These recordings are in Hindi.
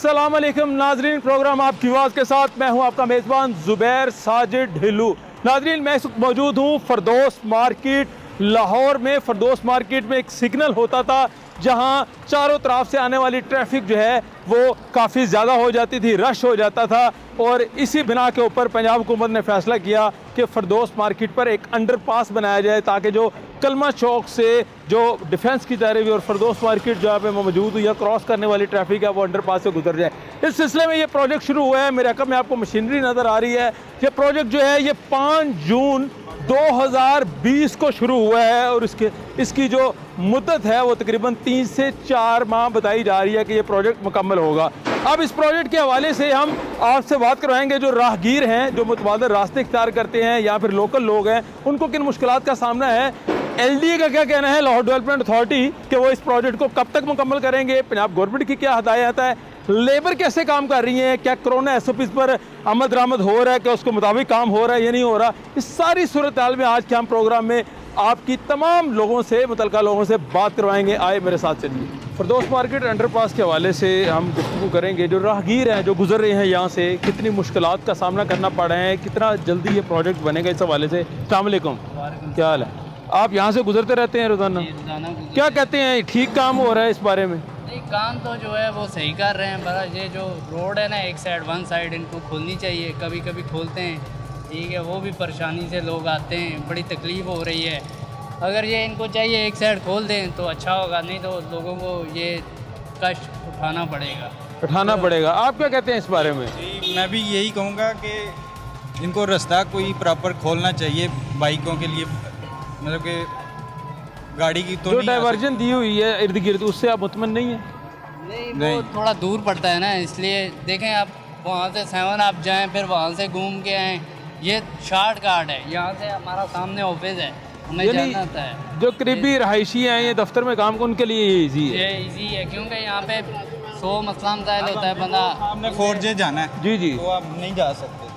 अस्सलाम वालेकुम नाजरीन, प्रोग्राम आपकी आवाज़ के साथ मैं हूं आपका मेज़बान ज़ुबैर साजिद ढिल्लू। नाजरीन, मैं इस वक्त मौजूद हूं फरदौस मार्केट लाहौर में। फरदौस मार्केट में एक सिग्नल होता था जहां चारों तरफ से आने वाली ट्रैफिक जो है वो काफ़ी ज़्यादा हो जाती थी, रश हो जाता था। और इसी बिना के ऊपर पंजाब हुकूमत ने फ़ैसला किया कि फरदौस मार्केट पर एक अंडरपास बनाया जाए ताकि जो कलमा चौक से जो डिफेंस की जा रही है और फरदौस मार्केट जहाँ पे मैं मौजूद हूँ या क्रॉस करने वाली ट्रैफिक है वो अंडरपास से गुजर जाए। इस सिलसिले में ये प्रोजेक्ट शुरू हुआ है। मेरे अकब में आपको मशीनरी नज़र आ रही है। ये प्रोजेक्ट जो है ये 5 जून 2020 को शुरू हुआ है और इसकी जो मुद्दत है वो तकरीबन 3 से 4 माह बताई जा रही है कि ये प्रोजेक्ट मुकम्मल होगा। अब इस प्रोजेक्ट के हवाले से हम आपसे बात करवाएंगे जो राहगीर हैं, जो मुतबादल रास्ते इख्तियार करते हैं या फिर लोकल लोग हैं, उनको किन मुश्किलात का सामना है। LDA का क्या कहना है, लाहौर डेवलपमेंट अथॉरिटी, कि वो इस प्रोजेक्ट को कब तक मुकम्मल करेंगे, पंजाब गवर्नमेंट की क्या हदायत है, लेबर कैसे काम कर रही है, क्या कोरोना SOPs पर अमल दरामद हो रहा है, क्या उसके मुताबिक काम हो रहा है या नहीं हो रहा। इस सारी सूरत हाल में आज के हम प्रोग्राम में आपकी तमाम लोगों से, मुतल्लिका लोगों से बात करवाएंगे। आए मेरे साथ चलिए। फरदौस मार्केट अंडरपास के हवाले से हम गुफ्तगू करेंगे। जो राहगीर हैं जो गुजर रहे हैं यहाँ से, कितनी मुश्किलात का सामना करना पड़ रहा है, कितना जल्दी ये प्रोजेक्ट बनेगा, इस हवाले से। अस्सलाम वालेकुम, क्या हाल है? आप यहाँ से गुजरते रहते हैं रोज़ाना? क्या कहते हैं, ठीक काम हो रहा है इस बारे में? नहीं, काम तो जो है वो सही कर रहे हैं। बस ये जो रोड है ना, एक साइड वन साइड इनको खोलनी चाहिए। कभी कभी खोलते हैं, ठीक है, वो भी परेशानी से लोग आते हैं, बड़ी तकलीफ़ हो रही है। अगर ये इनको चाहिए एक साइड खोल दें तो अच्छा होगा, नहीं तो लोगों को ये कष्ट उठाना पड़ेगा। आप क्या कहते हैं इस बारे में? जी, मैं भी यही कहूँगा कि इनको रास्ता कोई प्रॉपर खोलना चाहिए बाइकों के लिए, मतलब कि गाड़ी की तो जो नहीं डाइवर्जन दी हुई है इर्द गिर्द, उससे आप मुतमन नहीं है? नहीं, वो थोड़ा दूर पड़ता है ना, इसलिए देखें आप वहाँ से 7 आप जाएं, फिर वहाँ से घूम के आएँ। ये शॉर्टकट है, यहाँ से हमारा सामने ऑफिस है, हमें जाना होता है। जो करीबी रहायशी हैं ये दफ्तर में काम, उनके लिए ये ईजी है। ये इजी है क्योंकि यहाँ पे 100 मसला मसाइल होता है। बंदा आपने 4J जाना है जी तो आप नहीं जा सकते।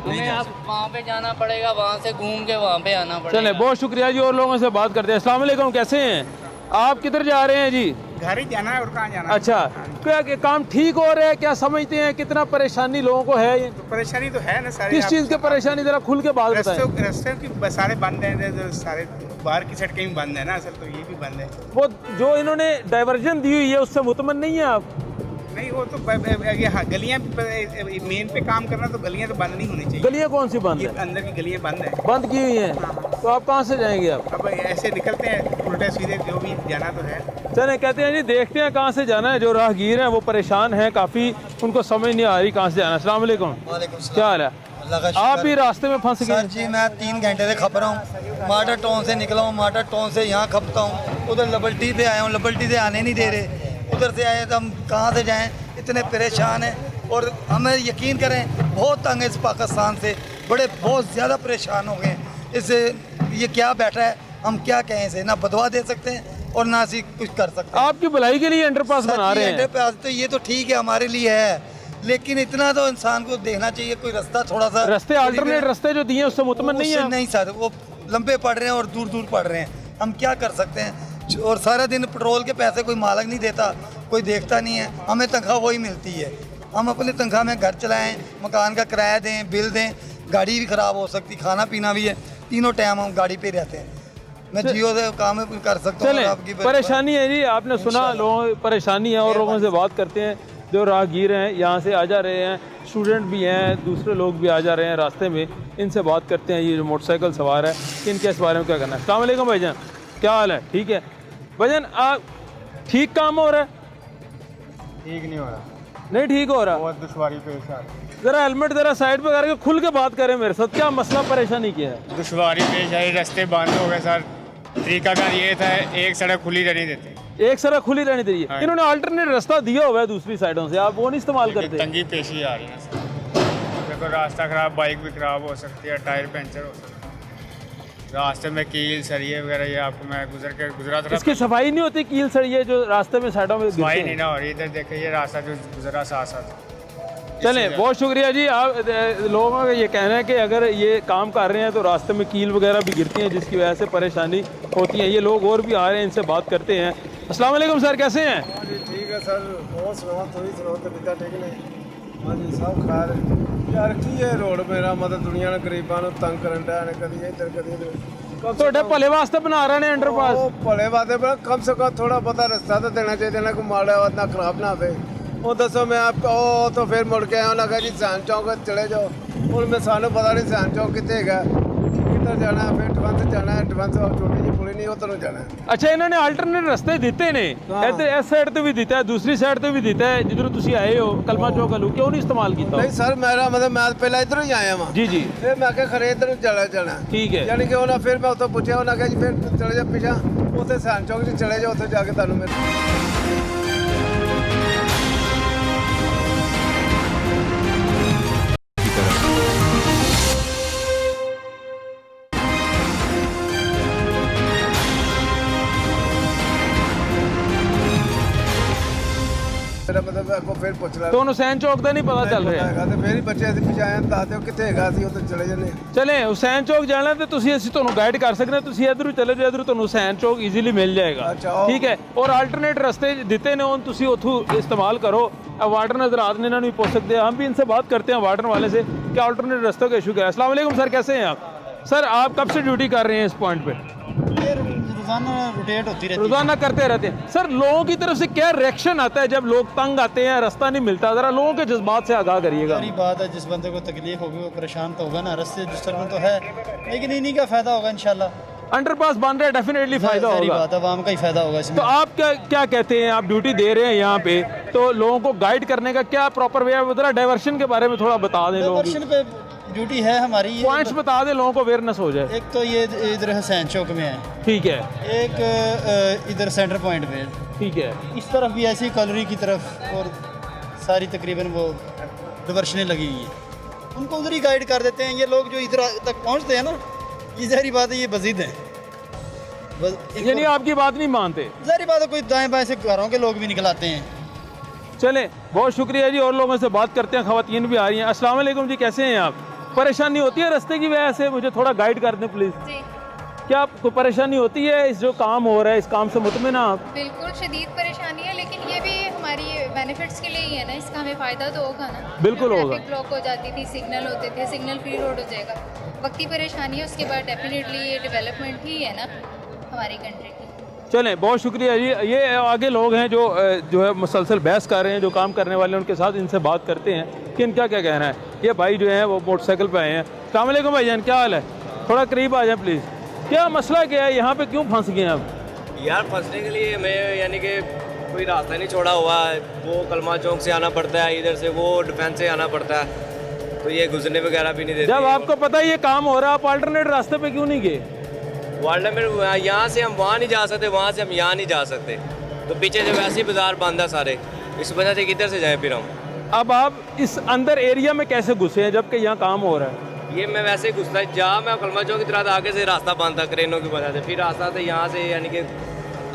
हमें आप वहाँ पे जाना पड़ेगा, वहाँ से घूम के वहाँ पे आना पड़ेगा। चले, बहुत शुक्रिया जी। और लोगों से बात करते हैं। अस्सलाम वालेकुम, कैसे हैं आप? किधर जा रहे हैं जी? घर ही जाना है और कहाँ जाना है? अच्छा, क्या काम ठीक हो रहा है? क्या समझते हैं कितना परेशानी लोगों को है? तो परेशानी तो है ना सारी। किस चीज़ की परेशानी, जरा खुल के बात बताएं। रस्ते की सारे बंद हैं, सारे बाहर की सड़कें भी बंद है ना, असल तो ये भी बंद है। वो जो इन्होंने डाइवर्जन दी हुई है उससे मुतमन नहीं है आप? नहीं, वो तो हाँ, गलियाँ मेन पे काम करना, तो गलियाँ तो बंद नहीं होनी चाहिए। गलियाँ कौन सी बंद ये है? अंदर की गलियाँ बंद है, बंद की हुई हैं। तो आप कहाँ से जाएंगे आप? अब ऐसे निकलते हैं उल्टे सीधे, जो भी जाना तो है। चले, कहते हैं जी, देखते हैं कहाँ से जाना है। जो राहगीर हैं वो परेशान हैं काफ़ी, उनको समझ नहीं आ रही कहाँ से जाना है। अस्सलाम वालेकुम, क्या हाल है? आप भी रास्ते में फंस गए? सर जी, मैं 3 घंटे से खप रहा हूँ। माटर टाउन से निकला हूँ, माटर टाउन से यहाँ खपता हूँ, उधर लबल्टी पे आया हूँ, लबल्टी से आने नहीं दे रहे, उधर से आए तो हम कहाँ से जाएं, इतने परेशान हैं। और हमें यकीन करें, बहुत तंग है इस पाकिस्तान से, बहुत ज़्यादा परेशान हो गए हैं इससे। ये क्या बैठा है, हम क्या कहें इसे, ना बदवा दे सकते हैं और ना सी कुछ कर सकते हैं। आपकी भलाई के लिए अंडरपास बना रहे हैं। अंडरपास तो ये तो ठीक है, हमारे लिए है, लेकिन इतना तो इंसान को देखना चाहिए, कोई रास्ता थोड़ा सा, रास्ते अल्टरनेट रास्ते जो दिए उससे मुतमन नहीं है? नहीं सर, वो लंबे पड़ रहे हैं और दूर दूर पड़ रहे हैं, हम क्या कर सकते हैं। और सारा दिन पेट्रोल के पैसे कोई मालिक नहीं देता, कोई देखता नहीं है, हमें तनख्वाह वही मिलती है। हम अपनी तनख्वाह में घर चलाएं, मकान का किराया दें, बिल दें, गाड़ी भी ख़राब हो सकती, खाना पीना भी है, तीनों टाइम हम गाड़ी पे रहते हैं। मैं जियो से काम कर सकता हूँ। आपकी परेशानी है जी, आपने सुना, लोगों की परेशानी है और लोगों से बात करते हैं। जो राहगीर हैं यहाँ से आ जा रहे हैं, स्टूडेंट भी हैं, दूसरे लोग भी आ जा रहे हैं रास्ते में, इनसे बात करते हैं। ये जो मोटरसाइकिल सवार है, इनके इस बारे में क्या करना है। अस्सलाम वालेकुम भाईजान, क्या हाल है? ठीक है भाईजान, आप ठीक काम हो रहा है? ठीक नहीं हो रहा, नहीं ठीक हो रहा, बहुत दुश्वारी पेश आ रही है। जरा हेलमेट जरा साइड पे करके खुल के बात करें मेरे साथ। क्या मसला परेशानी क्या है? दुश्वारी पेश आई, रास्ते बंद हो गए सर। तरीकाकार ये था, एक सड़क खुली रहने देते, एक सड़क खुली रहनी चाहिए। हाँ। इन्होंने अल्टरनेट रास्ता दिया हुआ है दूसरी साइडों से, आप वो नहीं इस्तेमाल करते? तंगी पेशी आ रही है सर। देखो रास्ता खराब, बाइक भी खराब हो सकती है, टायर पंचर हो सकता है, रास्ते में कील सरिये वगैरह, ये आपको मैं गुजरा था। इसकी सफाई नहीं होती, कील सरिये जो रास्ते में साइडों में गिरते सफाई हैं। नहीं ना हो रही। इधर देखिए, ये रास्ता जो गुजरा साथ साथ। चलें, बहुत शुक्रिया जी। आप लोगों का ये कहना है कि अगर ये काम कर रहे हैं तो रास्ते में कील वगैरह भी गिरती हैं, जिसकी वजह से परेशानी होती है। ये लोग और भी आ रहे हैं, इनसे बात करते हैं। अस्सलाम वालेकुम सर, कैसे हैं? ठीक है सर और सुनाओ थोड़ी सुनाओ तो बिदा ठीक ने हाँ जी सब खैर यार की है रोड मेरा मतलब दुनिया ने गरीबां ਨੂੰ ਤੰਗ ਕਰਨ ਦਾ ਨੇ ਕਦੀ ਇੱਧਰ ਕਦੀ ਇੱਧਰ ਤੁਹਾਡੇ ਭਲੇ ਵਾਸਤੇ ਬਣਾ ਰਹੇ ਨੇ ਅੰਡਰਪਾਸ ਉਹ ਭਲੇ ਵਾਦੇ ਪਰ ਕਮ ਸੇ ਕਮ ਥੋੜਾ ਬਹੁਤਾ ਰਸਤਾ ਤਾਂ ਦੇਣਾ ਚਾਹੀਦਾ ਨਾ ਕੋਈ ਮਾੜਾ ਨਾ ਖਰਾਬ ਨਾ ਹੋਵੇ ਉਹ ਦੱਸੋ ਮੈਂ ਆਪ ਉਹ ਤਾਂ ਫਿਰ ਮੁੜ ਕੇ ਆਇਆ ਉਹਨਾਂ ਕਹਾ ਜੀ ਸੈਨ ਚੌਕ ਚਲੇ ਜਾਓ ਹੁਣ ਮੈਂ ਸਾਨੂੰ ਪਤਾ ਨਹੀਂ ਸੈਨ ਚੌਕ ਕਿੱਥੇ ਹੈਗਾ ਕਿੱਧਰ ਜਾਣਾ ਫਿਰ ਡਿਫੈਂਸ ਜਾਣਾ ਡਿਫੈਂਸ ਛੋਟੀ ਜਿਹੀ ਪੁਲੀ ਨਹੀਂ ਉੱਧਰ ਨੂੰ ਜਾਣਾ ਅੱਛਾ ਇਹਨਾਂ ਨੇ ਆਲਟਰਨੇਟ ਰਸਤੇ ਦਿੱਤੇ ਨੇ ਇੱਧਰ ਇਸ ਸਾਈਡ ਤੇ ਵੀ ਦਿੱਤਾ ਹੈ ਦੂਸਰੀ ਸਾਈਡ ਤੇ ਵੀ ਦਿੱਤਾ ਹੈ ਜਿੱਧਰੋਂ ਤੁਸੀਂ ਆਏ ਹੋ ਕਲਮਾ ਚੌਕ ਵੱਲੋਂ ਕਿਉਂ ਨਹੀਂ ਇਸਤੇਮਾਲ ਕੀਤਾ ਨਹੀਂ ਸਰ ਮੇਰਾ ਮਤਲਬ ਮੈਂ ਪਹਿਲਾਂ ਇੱਧਰੋਂ ਹੀ ਆਇਆ ਵਾਂ ਜੀ ਜੀ ਫਿਰ ਮੈਂ ਕਿਹਾ ਖਰੇ ਇੱਧਰ ਨੂੰ ਜਾਣਾ ਠੀਕ ਹੈ ਯਾਨੀ ਕਿ ਉਹਨਾਂ ਫਿਰ ਮੈਂ ਉੱਥੋਂ ਪੁੱਛਿਆ ਉਹਨਾਂ ਕਿਹਾ ਜੀ ਫਿਰ ਚਲੇ ਜਾ ਪਿਛਾ ਉੱਥੇ ਸੈਨ ਚੌਕ 'ਚ ਚਲੇ ਜਾ ਉੱਥੇ ਜਾ ਕੇ ਤੁਹਾਨੂੰ ਮਿਲ ਮੇਰਾ ਮਤਲਬ ਅੱਗੋਂ ਫਿਰ ਪੁੱਛ ਲੈ ਤੁਹਾਨੂੰ ਹੁਸੈਨ ਚੌਕ ਦਾ ਨਹੀਂ ਪਤਾ ਚੱਲ ਰਿਹਾ ਹੈਗਾ ਤੇ ਫਿਰ ਹੀ ਬੱਚੇ ਅਸੀਂ ਪਿਛਾ ਆਏ ਦੱਸ ਦਿਓ ਕਿੱਥੇ ਹੈਗਾ ਅਸੀਂ ਉੱਥੇ ਚਲੇ ਜੰਨੇ ਚਲੇ ਹੁਸੈਨ ਚੌਕ ਜਾਣਾ ਤੇ ਤੁਸੀਂ ਅਸੀਂ ਤੁਹਾਨੂੰ ਗਾਈਡ ਕਰ ਸਕਦੇ ਹਾਂ ਤੁਸੀਂ ਇਧਰੋਂ ਚਲੇ ਜਾਓ ਇਧਰੋਂ ਤੁਹਾਨੂੰ ਹੁਸੈਨ ਚੌਕ ਈਜ਼ੀਲੀ ਮਿਲ ਜਾਏਗਾ ਅੱਛਾ, ਠੀਕ ਹੈ ਔਰ ਆल्टरनेट रास्ते ਦਿੱਤੇ ਨੇ ਉਹ ਤੁਸੀਂ ਉੱਥੋਂ इस्तेमाल करो वार्डन हजरात ने इन्होंने भी पूछ सकते हैं हम भी इनसे बात करते हैं वार्डन वाले से कि अल्टरनेट रास्तों का इशू क्या है। अस्सलाम वालेकुम सर कैसे हैं आप सर आप कब से ड्यूटी कर रहे हैं इस पॉइंट पे रोजाना रोटेट होती रहती रोजाना करते रहते हैं सर लोगों की तरफ से क्या रिएक्शन आता है जब लोग तंग आते हैं रास्ता नहीं मिलता ज़रा लोगों के जज्बात से आगाह करिएगा सारी बात है जिस बंदे को तकलीफ होगी वो परेशान तो होगा ना रास्ते डिस्टर्बेंस तो है लेकिन इन्हीं का फ़ायदा होगा इंशाल्लाह अंडरपास बन रहा है डेफिनेटली फायदा सारी होगा बात है आवाम का ही फ़ायदा होगा इसमें तो आप क्या कहते हैं आप ड्यूटी दे रहे हैं यहाँ पे तो लोगों को गाइड करने का क्या प्रॉपर वे है डाइवर्शन के बारे में थोड़ा बता दें लोगों डाइवर्शन पे ड्यूटी है हमारी ये पॉइंट्स बता दें लोगों को अवेयरनेस हो जाए एक तो ये इधर हुसैन चौक में है ठीक है एक इधर सेंटर पॉइंट पे ठीक है इस तरफ भी ऐसी कॉलोनी की तरफ और सारी तकरीबन वो डाइवर्शनें लगी हुई है उनको उधर ही गाइड कर देते हैं ये लोग जो इधर तक पहुँचते हैं ना ये ज़ाहिर बात है ये बजीद हैं यानी आपकी बात नहीं मानते ज़ाहिर बात है कोई दाएं बाएं से घरों के लोग भी निकल आते हैं चलें बहुत शुक्रिया जी और लोगों से बात करते हैं ख़वातीन भी आ रही हैं अस्सलाम वालेकुम जी कैसे हैं आप परेशानी होती है रास्ते की वजह से मुझे थोड़ा गाइड कर दें प्लीज़ जी क्या कोई परेशानी होती है इस जो काम हो रहा है इस काम से मुतमिन हैं आप बिल्कुल शदीद परेशानी है लेकिन ये भी हमारी बेनिफिट्स के लिए ही है ना इसका हमें फ़ायदा तो होगा ना बिल्कुल होगा। ट्रैफिक ब्लॉक हो जाती थी सिग्नल होते थे सिग्नल फ्री रोड हो जाएगा वक्ती परेशानी है उसके बाद डेफिनेटली ये डेवलपमेंट ही है ना हमारी कंट्री की चलें बहुत शुक्रिया जी ये आगे लोग हैं जो है मुसलसल बहस कर रहे हैं जो काम करने वाले हैं उनके साथ इनसे बात करते हैं कि इनका क्या कहना है ये भाई जो हैं वो मोटरसाइकिल पे आए हैं अस्सलाम वालेकुम भाईजान क्या हाल है थोड़ा करीब आ जाए प्लीज़ क्या मसला क्या है यहाँ पे क्यों फंस गए हैं आप यार फंसने के लिए हमें यानी कि कोई रास्ता नहीं छोड़ा हुआ है वो कलमा चौक से आना पड़ता है इधर से वो डिफेंस से आना पड़ता है तो ये गुजरने वगैरह भी नहीं देते जब आपको पता है ये काम हो रहा है आप अल्टरनेट रास्ते पे क्यों नहीं गए वर्ल्ड में यहाँ से हम वहाँ नहीं जा सकते वहाँ से हम यहाँ नहीं जा सकते तो पीछे से वैसे ही बाजार बंद है सारे इस वजह से किधर से जाएं फिर हम अब आप इस अंदर एरिया में कैसे घुसे हैं जबकि यहाँ काम हो रहा है ये मैं वैसे ही घुसता मैं कलमा चौक की तरह आगे से रास्ता बंद था क्रेनों की वजह से फिर रास्ता तो यहाँ से यानी कि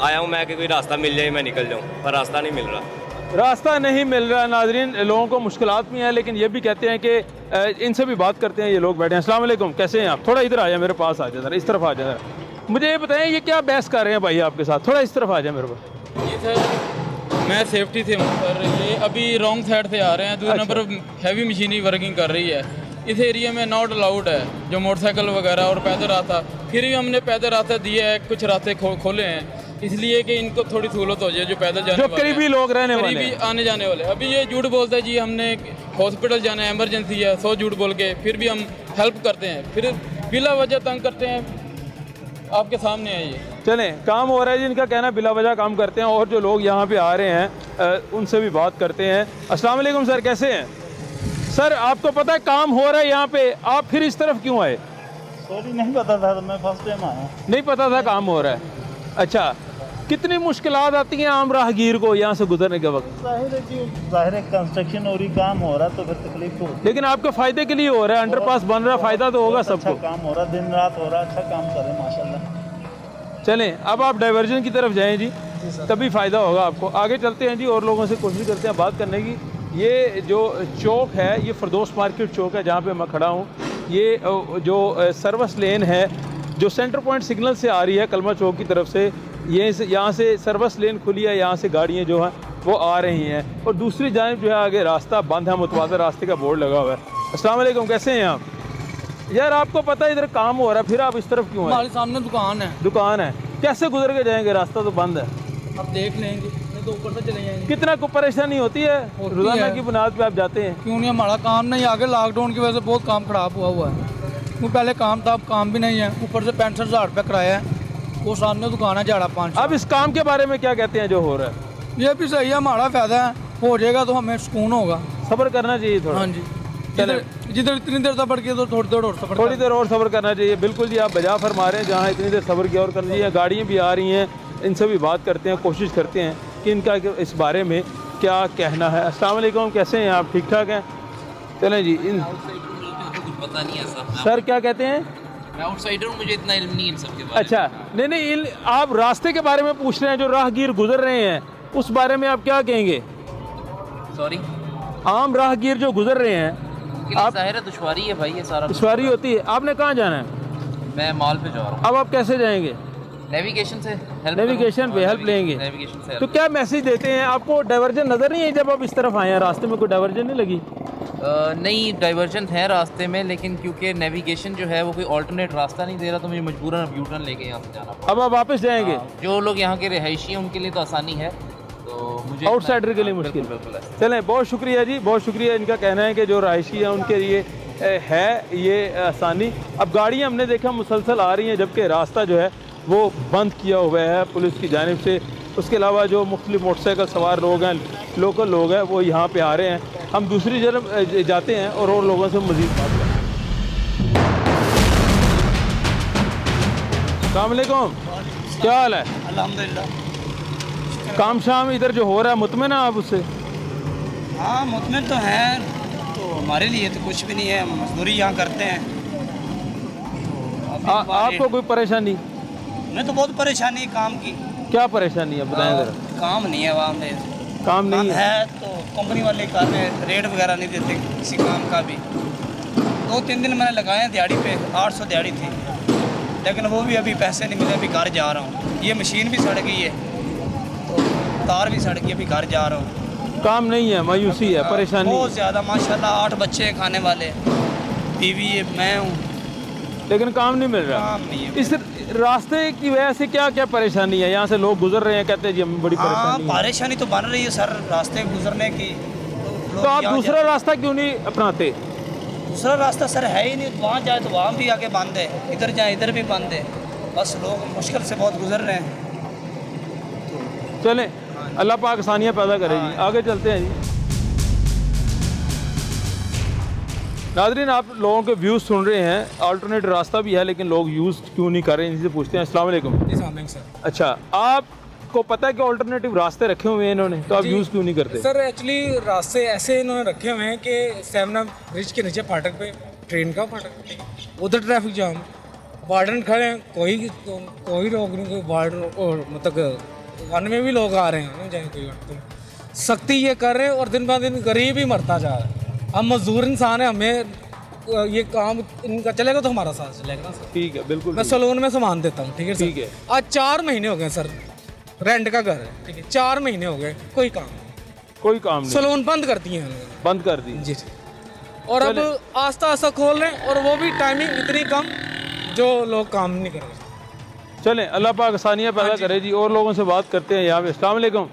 आया हूँ मैं कि कोई रास्ता मिल जाए मैं निकल जाऊँ पर रास्ता नहीं मिल रहा रास्ता नहीं मिल रहा नाजरीन लोगों को मुश्किलात भी हैं लेकिन ये भी कहते हैं कि इनसे भी बात करते हैं ये लोग बैठे हैं अस्सलाम वालेकुम कैसे हैं आप थोड़ा इधर आ जाए मेरे पास आ जाए ज़रा इस तरफ आ जाए मुझे ये बताएं ये क्या बहस कर रहे हैं भाई आपके साथ थोड़ा इस तरफ आ जाए मेरे को ये सर मैं सेफ्टी से हूँ पर ये अभी रॉन्ग साइड से आ रहे हैं दूसरे नंबर हैवी मशीनरी वर्किंग कर रही है इस एरिया में नॉट अलाउड है जो मोटरसाइकिल वगैरह और पैदल रास्ता फिर भी हमने पैदल रास्ता दिया है कुछ रास्ते खोले हैं इसलिए कि इनको थोड़ी सहूलत हो जाए जो पैदल जाने जो करीबी लोग रहने वाले करीबी आने जाने वाले अभी ये झूठ बोलता है जी हमने हॉस्पिटल जाना है इमरजेंसी है 100 झूठ बोल के फिर भी हम हेल्प करते हैं फिर बिला वजह तंग करते हैं आपके सामने है ये चलें काम हो रहा है जिनका कहना बिला वजह काम करते हैं और जो लोग यहाँ पे आ रहे हैं उनसे भी बात करते हैं अस्सलाम वालेकुम सर कैसे हैं सर आपको पता है काम हो रहा है यहाँ पे आप फिर इस तरफ क्यों आए सॉरी नहीं पता था मैं फर्स्ट टाइम आया नहीं पता था काम हो रहा है अच्छा कितनी मुश्किलात आती हैं आम राहगीर को यहाँ से गुजरने के वक्त ज़ाहिर है कंस्ट्रक्शन और ही काम हो रहा है तो फिर तकलीफ तो लेकिन आपके फ़ायदे के लिए हो रहा है अंडरपास बन रहा है फ़ायदा तो होगा सबको अच्छा काम हो रहा है दिन रात हो रहा है अच्छा काम कर रहे हैं माशाल्लाह चलें अब आप डाइवर्जन की तरफ जाएं जी तभी फ़ायदा होगा आपको आगे चलते हैं जी और लोगों से कोशिश करते हैं बात करने की ये जो चौक है ये फरदौस मार्केट चौक है जहाँ पे मैं खड़ा हूँ ये जो सर्विस लेन है जो सेंटर पॉइंट सिग्नल से आ रही है कलमा चौक की तरफ से ये यहाँ से सर्विस लेन खुली है यहाँ से गाड़ियाँ जो हैं वो आ रही हैं, और दूसरी जानिब जो है आगे रास्ता बंद है, मुतवाज़िर रास्ते का बोर्ड लगा हुआ है। अस्सलाम वालेकुम, कैसे हैं आप? यार आपको पता है इधर काम हो रहा है, फिर आप इस तरफ क्यों हैं? हमारे सामने दुकान है, दुकान है, कैसे गुजर के जाएंगे? रास्ता तो बंद है। अब देख लेंगे, नहीं तो ऊपर से चले जाएंगे। कितना को परेशानी होती है रोजाना की बुनियाद पे आप जाते हैं? क्यों नहीं, हमारा काम नहीं, आगे लॉकडाउन की वजह से बहुत काम खराब हुआ है। वो पहले काम था, अब काम भी नहीं है, ऊपर से 65,000 रुपये किराया है, वो सामने दुकान है झाड़ा 5। अब इस काम के बारे में क्या कहते हैं जो हो रहा है? ये भी सही है, हमारा फ़ायदा है, हो जाएगा तो हमें सुकून होगा। सब्र करना चाहिए थोड़ा। हाँ जी, जिधर इतनी देर सब्र किया तो थोड़ी देर और सब्र करना चाहिए। बिल्कुल जी, आप बजा फरमा रहे हैं, जहाँ इतनी देर सब्र किया और कर लीजिए। गाड़ियाँ भी आ रही हैं, इनसे भी बात करते हैं, कोशिश करते हैं कि इनका इस बारे में क्या कहना है। अस्सलाम वालेकुम, कैसे हैं आप? ठीक ठाक हैं? चलें जी। कुछ पता नहीं है सर क्या कहते हैं? मैं आउटसाइडर हूँ, मुझे इतना इल्म नहीं इन सब के बारे में। अच्छा, नहीं, आप रास्ते के बारे में पूछ रहे हैं, जो राहगीर गुजर रहे हैं उस बारे में आप क्या कहेंगे? सॉरी, आम राहगीर जो गुजर रहे हैं, आप ज़ाहिर है दुश्वारी है भाई, ये सारा दुश्वारी होती है। आपने कहाँ जाना है? मैं मॉल पे जा रहा हूँ। अब आप कैसे जाएंगे? नेविगेशन से हेल्प नेविगेशन पे हेल्प लेंगे। नेविगेशन से तो क्या मैसेज देते हैं? आपको डाइवर्जन नज़र नहीं है जब आप इस तरफ आए हैं? रास्ते में कोई डाइवर्जन नहीं लगी? नहीं, डाइवर्जन है रास्ते में, लेकिन क्योंकि नेविगेशन जो है वो कोई ऑल्टरनेट रास्ता नहीं दे रहा, तो मुझे मजबूरन अब यूटर्न लेके यहाँ से जाना पड़ा। अब आप वापस जाएंगे? जो लोग यहाँ के रिहायशी हैं उनके लिए तो आसानी है, तो मुझे आउटसाइडर के लिए मुश्किल। चलें, बहुत शुक्रिया जी, बहुत शुक्रिया। इनका कहना है कि जो रिहायशी है उनके लिए है ये आसानी। अब गाड़ियाँ हमने देखा मुसलसल आ रही हैं, जबकि रास्ता जो है वो बंद किया हुआ है पुलिस की जानिब से। उसके अलावा जो मुख्तलिफ मोटरसाइकिल सवार लोग हैं, लोकल लोग हैं, वो यहाँ पे आ रहे हैं। हम दूसरी जगह जाते हैं और लोगों से मज़ीद बात करते हैं। अस्सलाम वालेकुम, क्या हाल है? अल्हम्दुलिल्लाह। काम शाम इधर जो हो रहा है, मुतमिन है आप उससे? हाँ मुतमिन तो हैं, तो हमारे लिए तो कुछ भी नहीं है, हम मजदूरी यहाँ करते हैं। आपको कोई परेशानी? मैं तो बहुत परेशानी है काम की। क्या परेशानी है बताएं ज़रा। काम नहीं है वहाँ पे, काम नहीं है तो कंपनी वाले कर रहे हैं, रेट वगैरह नहीं देते किसी काम का भी। 2-3 दिन मैंने लगाए हैं दिहाड़ी पे, 800 दिहाड़ी थी, लेकिन वो भी अभी पैसे नहीं मिले, अभी घर जा रहा हूँ। ये मशीन भी सड़ गई है, तो तार भी सड़ गई, अभी घर जा रहा हूँ। काम नहीं है, मायूसी है, परेशानी बहुत ज़्यादा। माशाल्लाह 8 बच्चे हैं खाने वाले, बीवी है, मैं हूँ, लेकिन काम नहीं मिल रहा। काम नहीं है। इस रास्ते की वजह से क्या क्या परेशानी है? यहाँ से लोग गुजर रहे हैं, कहते हैं जी हमें बड़ी परेशानी है। परेशानी तो बन रही है सर रास्ते गुजरने की। तो आप दूसरा रास्ता क्यों नहीं अपनाते? दूसरा रास्ता सर है ही नहीं, वहाँ जाए तो वहाँ भी आके बंद है, इधर जाए इधर भी बंद है, बस लोग मुश्किल से बहुत गुजर रहे हैं। चलें, अल्लाह पाक आसानियाँ पैदा करे जी। आगे चलते हैं जी। नाज़रीन, आप लोगों के व्यूज़ सुन रहे हैं। अल्टरनेट रास्ता भी है, लेकिन लोग यूज़ क्यों नहीं कर रहे हैं, इनसे पूछते हैं। अस्सलाम वालेकुम। अच्छा, आपको पता है कि अल्टरनेटिव रास्ते रखे हुए हैं इन्होंने, तो आप यूज़ क्यों नहीं करते? सर एक्चुअली रास्ते ऐसे इन्होंने रखे हुए हैं कि सेवना ब्रिज के नीचे फाटक पे, ट्रेन का फाटक, उधर ट्रैफिक जाम, वार्डन खड़े हैं, कोई लोग नहीं, कोई वार्डन और मतलब वन में भी लोग आ रहे हैं, जाए कोई सख्ती ये कर रहे हैं, और दिन ब दिन गरीब ही मरता जा रहा है। हम मजदूर इंसान है, हमें ये काम इनका चलेगा तो हमारा साथ चलेगा ना सर। ठीक है, बिल्कुल। मैं सैलून में सामान देता हूँ, ठीक है सर। ठीक है। आज 4 महीने हो गए सर, रेंट का घर है, ठीक है, 4 महीने हो गए, कोई काम नहीं। सैलून बंद कर दिए हैं, बंद कर दी जी। और अब आस्ता आस्ता खोल रहे हैं, और वो भी टाइमिंग इतनी कम जो लोग काम नहीं कर रहे। चलें, अल्लाह पाक आसानियाँ पैदा करे जी। और लोगों से बात करते हैं यहाँ पे। अस्सलाम वालेकुम,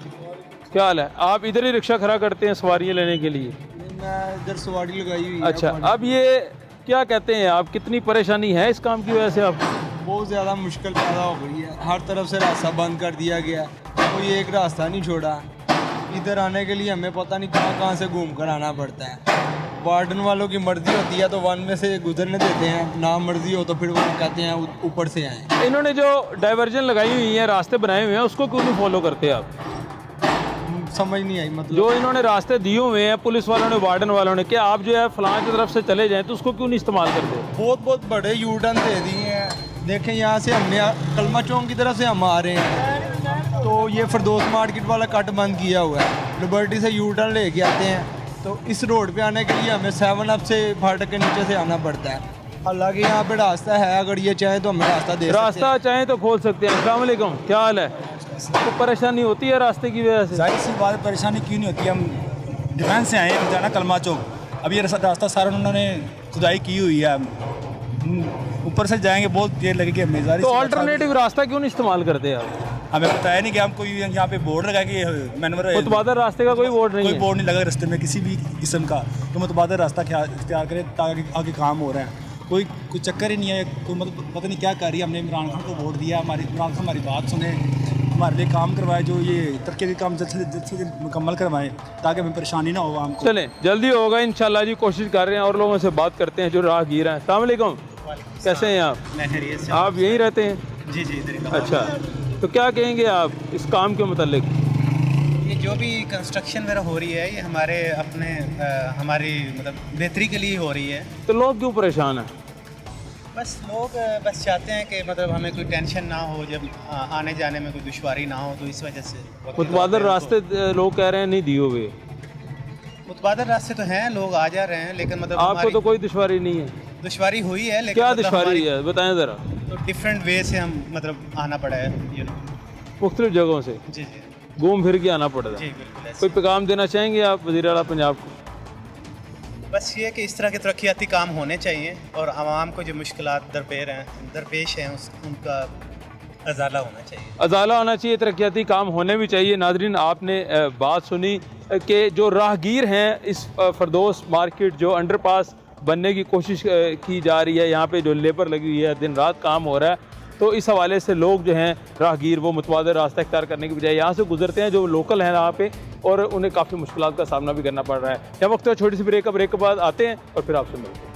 क्या हाल है? आप इधर ही रिक्शा खड़ा करते हैं सवारियाँ लेने के लिए? मैं इधर सवारी लगाई हुई है। अच्छा, अब ये क्या कहते हैं आप, कितनी परेशानी है इस काम की वजह से आपको? बहुत ज़्यादा मुश्किल पैदा हो गई है, हर तरफ से रास्ता बंद कर दिया गया, कोई एक रास्ता नहीं छोड़ा। इधर आने के लिए हमें पता नहीं कहाँ से घूम कर आना पड़ता है। वार्डन वालों की मर्जी होती है तो वन में से गुजरने देते हैं, ना मर्जी हो तो फिर वो कहते हैं ऊपर से आए। इन्होंने जो डाइवर्जन लगाई हुई है, रास्ते बनाए हुए हैं, उसको क्यों नहीं फॉलो करते आप? समझ नहीं आई। मतलब जो इन्होंने रास्ते दिए हुए हैं पुलिस वालों ने, वार्डन वालों ने, क्या आप जो है फलां की तरफ से चले जाएं तो उसको क्यों नहीं इस्तेमाल करते? बहुत बड़े यू टर्न दे दिए हैं। देखें, यहाँ से हमने कलमा चौक की तरफ से हम आ रहे हैं, तो ये फरदोस मार्केट वाला कट बंद किया हुआ है, लिबर्टी से यू टर्न लेके आते हैं, तो इस रोड पे आने के लिए हमें 7 अप से फाटक के नीचे से आना पड़ता है। हालांकि यहाँ पे रास्ता है, अगर ये चाहे तो हमें रास्ता दे सकते हैं। रास्ता चाहे तो खोल सकते हैं। अस्सलाम वालेकुम, क्या हाल है? तो परेशानी होती है रास्ते की वजह से? जाहिर सी बात है, परेशानी क्यों नहीं होती। हम डिफेंस से आए हैं, जाना कलमा चौक। अब ये रास्ता सारा उन्होंने खुदाई की हुई है, ऊपर से जाएंगे बहुत देर लगेगी हमें। तो अल्टरनेटिव रास्ता क्यों नहीं इस्तेमाल करते आप? हमें बताया नहीं कि हम कोई यहाँ पे बोर्ड लगा के मैनवर मुतबादल रास्ते का कोई बोर्ड नहीं है? कोई बोर्ड नहीं लगा रास्ते में किसी भी किस्म का। तो मुतबादल रास्ता इख्तियार करें ताकि आगे काम हो रहा है। कोई चक्कर ही नहीं है, कोई मतलब पता नहीं क्या कर रही है। हमने इमरान खान को वोट दिया, इमरान खान हमारी बात सुने, हमारे लिए काम करवाए, जो ये तरक्की के काम जल्द से मुकम्मल करवाएं ताकि हमें परेशानी ना हो हमको। चलें, जल्दी होगा इंशाल्लाह जी, कोशिश कर रहे हैं। और लोगों से बात करते हैं जो राहगीर हैं। अस्सलाम वालेकुम, कैसे हैं आप? आप यहीं रहते हैं? जी जी, अच्छा, तो क्या कहेंगे आप इस काम के मुतालिक? ये जो भी कंस्ट्रक्शन वगैरह हो रही है, ये हमारे अपने हमारी मतलब बेहतरी के लिए हो रही है। तो लोग क्यों परेशान हैं? बस लोग बस चाहते हैं कि मतलब हमें कोई टेंशन ना हो, जब आने जाने में कोई दुश्वारी ना हो, तो इस वजह से। मुतबादल रास्ते लोग कह रहे हैं नहीं दिए हुए। मुतबादल रास्ते तो हैं, लोग आ जा रहे हैं, लेकिन मतलब आपको तो कोई दुश्वारी नहीं है? दुश्वारी हुई है, लेकिन क्या मतलब दुश्वारी है बताएं ज़रा। तो डिफरेंट वे से हम मतलब आना पड़ा है, मुख्तलिफ जगहों से जी जी घूम फिर के आना पड़ रहा जी, है। बिल्कुल ऐसे। कोई पैगाम देना चाहेंगे आप वज़ीर आला पंजाब को? बस ये कि इस तरह के तरक्याती काम होने चाहिए और आवाम को जो मुश्किलात दरपेश हैं उनका अजाला होना चाहिए। अजाला होना चाहिए, तरक्याती काम होने भी चाहिए। नाज़रीन, आपने बात सुनी कि जो राहगीर हैं इस फरदौस मार्केट जो अंडरपास बनने की कोशिश की जा रही है, यहाँ पे जो लेबर लगी हुई है, दिन रात काम हो रहा है, तो इस हवाले से लोग जो हैं राहगीर वो मुतबादल रास्ता इख्तियार करने की बजाय यहाँ से गुजरते हैं जो लोकल हैं यहाँ पे, और उन्हें काफ़ी मुश्किलात का सामना भी करना पड़ रहा है। यह वक्त है छोटी सी ब्रेक के बाद आते हैं और फिर आपसे मिलते हैं।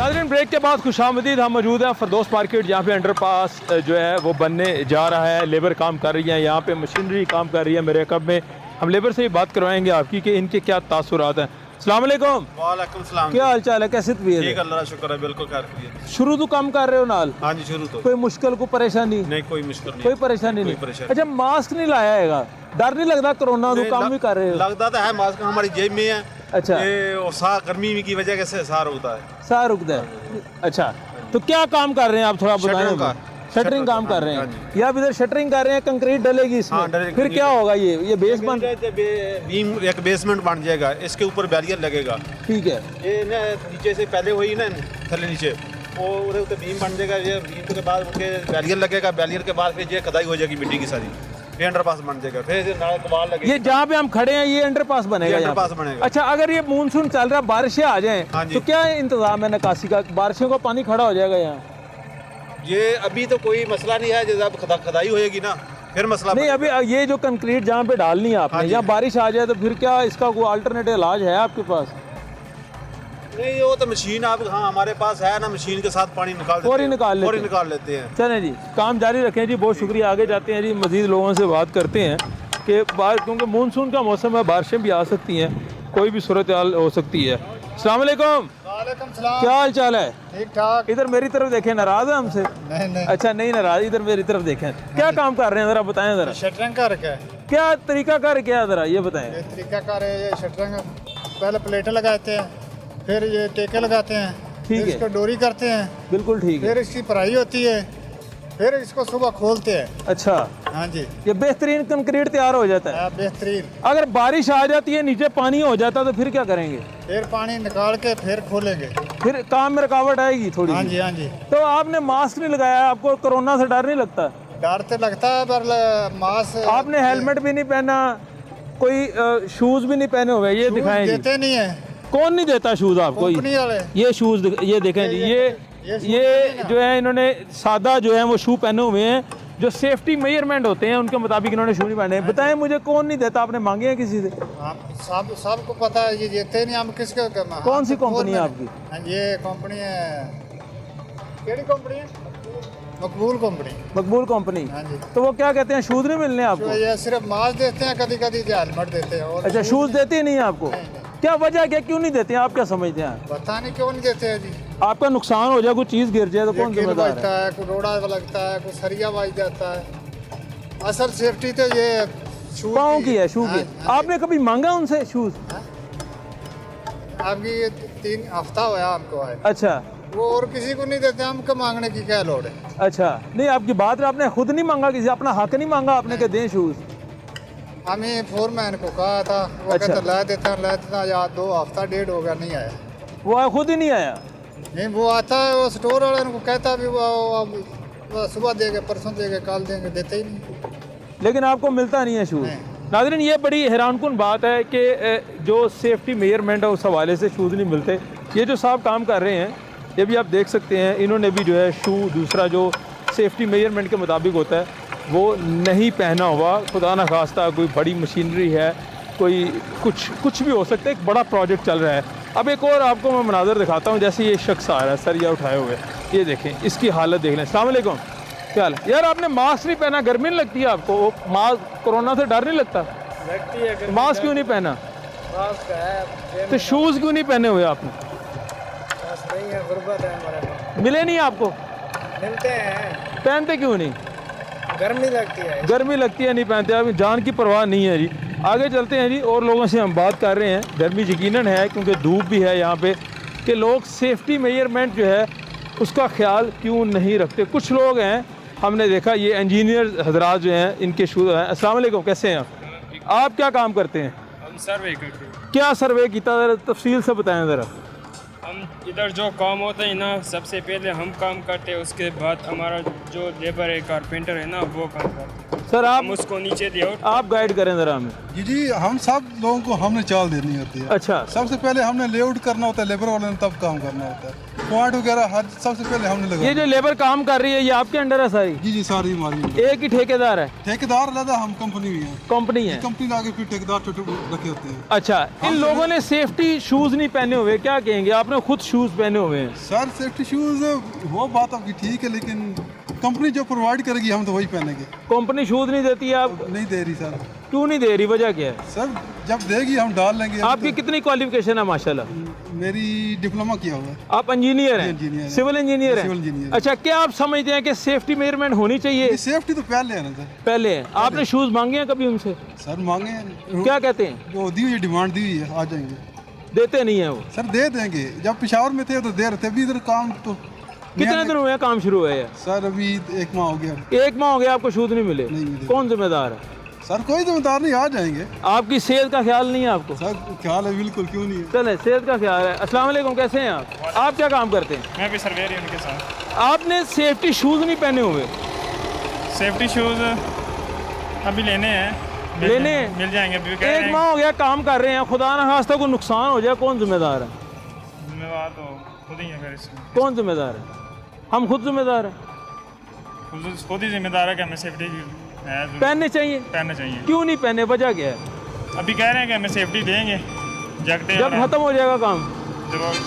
नाज़रीन, ब्रेक के बाद खुशामदीद, हम मौजूद हैं फरदौस मार्केट, जहाँ पे अंडरपास जो है वो बनने जा रहा है। लेबर काम कर रही है, यहाँ पे मशीनरी काम कर रही है। मेरे कब में हम लेबर से ही बात करवाएंगे आपकी कि इनके क्या तासुरात हैं। अस्सलाम वालेकुम। वालेकुम सलाम। क्या हाल चाल है, कैसे तबीयत है? ठीक, अल्लाह का शुक्र है, बिल्कुल खैर। शुरू तो काम कर रहे हो नाल? हाँ जी, शुरू तो। कोई मुश्किल को परेशानी नहीं? कोई मुश्किल नहीं, कोई परेशानी नहीं। अच्छा, मास्क नहीं लाया है? डर नहीं लगता कोरोना तो काम भी कर रहे हो? लगता तो है, मास्क हमारी जेब में है। अच्छा, गर्मी की वजह से सार होता है। सार उगता है। अच्छा, तो क्या काम कर रहे हैं आप, थोड़ा बताएं। शटरिंग काम कर रहे हैं या इधर शटरिंग कर रहे हैं? कंक्रीट डलेगी इसमें? हाँ, फिर क्या होगा? ये बेसमेंट बीम एक बेसमेंट बन जाएगा, इसके ऊपर बैरियर लगेगा। ठीक है, ये ना नीचे से पहले वही ना थले नीचे वो बीम बन जाएगा, ये बीम के बाद बैरियर लगेगा, बैरियर के बाद फिर ये खुदाई हो जाएगी मिट्टी की सारी, फिर अंडरपास बन जाएगा, फिर कबाड़ लगेगा। ये जहाँ पे हम खड़े हैं ये अंडरपास बनेगा? अंडरपास बनेगा। अच्छा, अगर ये मानसून चल रहा है, बारिशें आ जाएं तो क्या इंतजाम है निकासी का? बारिशों का पानी खड़ा हो जाएगा यहाँ? ये अभी तो कोई मसला नहीं है, जब खुदाई होएगी ना फिर मसला नहीं। अभी ये जो कंक्रीट जहाँ पे डालनी है आपने, या बारिश आ जाए तो फिर क्या इसका कोई अल्टरनेटिव इलाज है आपके पास? नहीं, वो तो मशीन आप, हाँ हमारे पास है ना, मशीन के साथ पानी निकाल लेते हैं। चलें जी, काम जारी रखें जी, बहुत शुक्रिया। आगे जाते हैं जी, मज़ीद लोगों से बात करते हैं कि क्योंकि मानसून का मौसम है, बारिशें भी आ सकती हैं, कोई भी सूरत हाल हो सकती है। अस्सलाम वालेकुम। क्या हाल चाल है? ठीक ठाक। इधर मेरी तरफ देखें, नाराज है हमसे? नहीं। अच्छा, नहीं नाराज, इधर मेरी तरफ देखें। क्या काम कर रहे हैं जरा बताएं जरा। शटरिंग का रखा है। क्या तरीका कार क्या जरा ये बताएं। ये तरीका कार है, ये शटरिंग पहले प्लेटें लगाते हैं, फिर ये टेके लगाते हैं, ठीक है, इसको डोरी करते हैं। बिल्कुल ठीक है। फिर इसकी पराई होती है, फिर इसको सुबह खोलते हैं। अच्छा, हाँ जी, ये बेहतरीन कंक्रीट तैयार हो जाता है। बेहतरीन। अगर बारिश आ जाती है, नीचे पानी हो जाता तो फिर क्या करेंगे? फिर पानी निकाल के फिर खोलेंगे, फिर काम में रुकावट आएगी थोड़ी। हाँ जी, हाँ जी। तो आपने मास्क नहीं लगाया, आपको कोरोना से डर नहीं लगता? डर तो लगता है, पर मास्क। आपने हेलमेट भी नहीं पहना, कोई शूज भी नहीं पहने हुए, ये दिखाएं। देते नहीं है। कौन नहीं देता शूज आपको? ये शूज ये देखें जी, ये जो है इन्होंने सादा जो है वो शू पहने हुए हैं, जो सेफ्टी मेजरमेंट होते हैं उनके मुताबिक इन्होंने शू नहीं पहने हैं। बताएं मुझे, कौन नहीं देता? आपने मांगे हैं किसी से? सबको पता है, ये देते नहीं। हम किसके? कौन सी कंपनी है आपकी? ये कंपनी है, केड़ी कंपनी है? मकबूल कंपनी। मकबूल कंपनी। हाँ जी। तो वो क्या कहते हैं, शूज नहीं मिलने आपको? ये सिर्फ मास्क देते हैं, कभी कभी हेलमेट देते हैं। अच्छा, शूज देते ही नहीं है आपको? क्या वजह क्या, क्यों नहीं देते हैं, आप क्या समझते हैं? पता नहीं क्यों नहीं देते हैं जी। आपका नुकसान हो जाए, कोई चीज़ गिर जाए तो कौन गिर जिम्मेदार बजता है? है, कोई रोड़ा लगता है, कोई सरिया बज जाता है। असल सेफ्टी तो ये शूज पाँव की है, शू की। आपने कभी मांगा उनसे शूज़? आपकी ये 3 हफ्ता हुआ हमको आए। अच्छा, वो और किसी को नहीं देते, हमको मांगने की क्या लोड़ है? अच्छा, नहीं आपकी बात है, आपने खुद नहीं मांगा, किसी अपना हक नहीं मांगा आपने कि दें शूज़? हमें फोरमैन को कहा था, वो अच्छा। कहता ला देता यार 2 हफ्ता 1.5 हो गया, नहीं आया। वो खुद ही नहीं आया? नहीं, वो आता है, वो स्टोर वाले को कहता भी वो सुबह देंगे, परसों देंगे, कल देंगे, देते ही नहीं। लेकिन आपको मिलता नहीं है शूज़। नाज़रीन, ये बड़ी हैरानकुन बात है कि जो सेफ्टी मेजरमेंट है उस हवाले से शूज़ नहीं मिलते। ये जो साहब काम कर रहे हैं, ये भी आप देख सकते हैं, इन्होंने भी जो है शू दूसरा जो सेफ्टी मेजरमेंट के मुताबिक होता है वो नहीं पहना हुआ। खुदा न खास्ता कोई बड़ी मशीनरी है, कोई कुछ भी हो सकता है, एक बड़ा प्रोजेक्ट चल रहा है। अब एक और आपको मैं मनाज़र दिखाता हूँ। जैसे ये शख्स आ रहा है सरिया उठाए हुए, ये देखें, इसकी हालत देख लें। अस्सलाम वालेकुम, क्या हाल है? यार आपने मास्क नहीं पहना, गर्मी नहीं लगती है आपको? मास्क, कोरोना से डर नहीं लगता? लगती है। मास्क क्यों नहीं पहना? मास्क है तो शूज़ क्यों नहीं पहने हुए आपने? नहीं है, गुर्बत है हमारे पास। मिले नहीं आपको? मिलते हैं। पहनते क्यों नहीं? गर्मी लगती है। गर्मी लगती है, नहीं पहनते। अभी जान की परवाह नहीं है जी। आगे चलते हैं जी, और लोगों से हम बात कर रहे हैं। गर्मी यकीनन है क्योंकि धूप भी है यहाँ पे, कि लोग सेफ्टी मेजरमेंट जो है उसका ख्याल क्यों नहीं रखते। कुछ लोग हैं, हमने देखा, ये इंजीनियर हजरात जो हैं, इनके शूज़ हैं। अस्सलाम वालेकुम, कैसे हैं आप क्या काम करते हैं? हम सर्वे करते हैं। क्या सर्वे किया, ज़रा तफसील से बताएं ज़रा। हम इधर जो काम होता है ना, सबसे पहले हम काम करते हैं, उसके बाद हमारा जो लेबर है, कारपेंटर है ना, वो काम करते हैं। सर आप हम उसको नीचे दिया, आप गाइड करें ज़रा हमें। जी हम सब लोगों को हमने चाल देनी होती है। अच्छा, सबसे पहले हमने लेआउट करना होता है, लेबर वाले ने तब काम करना होता है। पॉइंट वगैरह हर सबसे पहले हमने लगा। ये जो लेबर काम कर रही है ये आपके अंडर है सारी? जी सारी हमारी। एक ही ठेकेदार है? ठेकेदार अलग, हम कंपनी भी है। कंपनी है? कंपनी लाके फिर ठेकेदार छोटे रखे होते हैं। अच्छा, इन लोगों ने सेफ्टी शूज़ नहीं पहने हुए, क्या कहेंगे? आपने खुद शूज़ पहने हुए हैं। सर सेफ्टी शूज़ वो बात आपकी ठीक है, लेकिन कंपनी जो प्रोवाइड करेगी हम तो वही पहनेंगे। कंपनी शूज़ नहीं देती है? आप नहीं दे रही सर। क्यों नहीं दे रही, वजह क्या है? सर जब देगी हम डाल लेंगे। आपकी कितनी क्वालिफिकेशन है? माशाल्लाह मेरी डिप्लोमा किया हुआ है। आप इंजीनियर हैं? सिविल इंजीनियर हैं? Civil engineer. अच्छा, क्या आप समझते हैं कि सेफ्टी मेजरमेंट होनी चाहिए? सेफ्टी तो पहले है ना सर। पहले है। आपने शूज़ मांगे हैं कभी उनसे? सर मांगे हैं। क्या कहते हैं? जो दी हुई डिमांड दी हुई है, आ जाएंगे। देते नहीं है वो? सर दे देंगे, जब पेशावर में थे तो दे रहे थे, अभी इधर काम तो कितने दिन हुए काम शुरू हुए? सर अभी 1 माह हो गया। 1 माह हो गया आपको शूज़ नहीं मिले? नहीं मिले। कौन जिम्मेदार है? सर कोई जिम्मेदार नहीं, आ जाएंगे। आपकी सेहत का ख्याल नहीं है आपको? सर ख्याल है, बिल्कुल, क्यों नहीं है। चले, सेहत का ख्याल है। अस्सलाम वालेकुम, कैसे हैं आप क्या काम करते हैं? मैं भी सर्वेयर हूँ उनके साथ। आपने सेफ्टी शूज़ नहीं पहने हुए? सेफ्टी शूज़ अभी लेने हैं। मिल जाएंगे अभी। 1 माह हो गया काम कर रहे हैं, खुदा ना खास्ता कोई नुकसान हो जाए, कौन जिम्मेदार है? जिम्मेदार तो खुद ही है फिर इसमें। कौन जिम्मेदार है? हम खुद जिम्मेदार हैं। खुद ही जिम्मेदार है कि हमें सेफ्टी पहनने चाहिए। क्यों नहीं पहने, वजह क्या है? अभी कह रहे हैं कि हमें सेफ्टी देंगे जब खत्म हो जाएगा काम।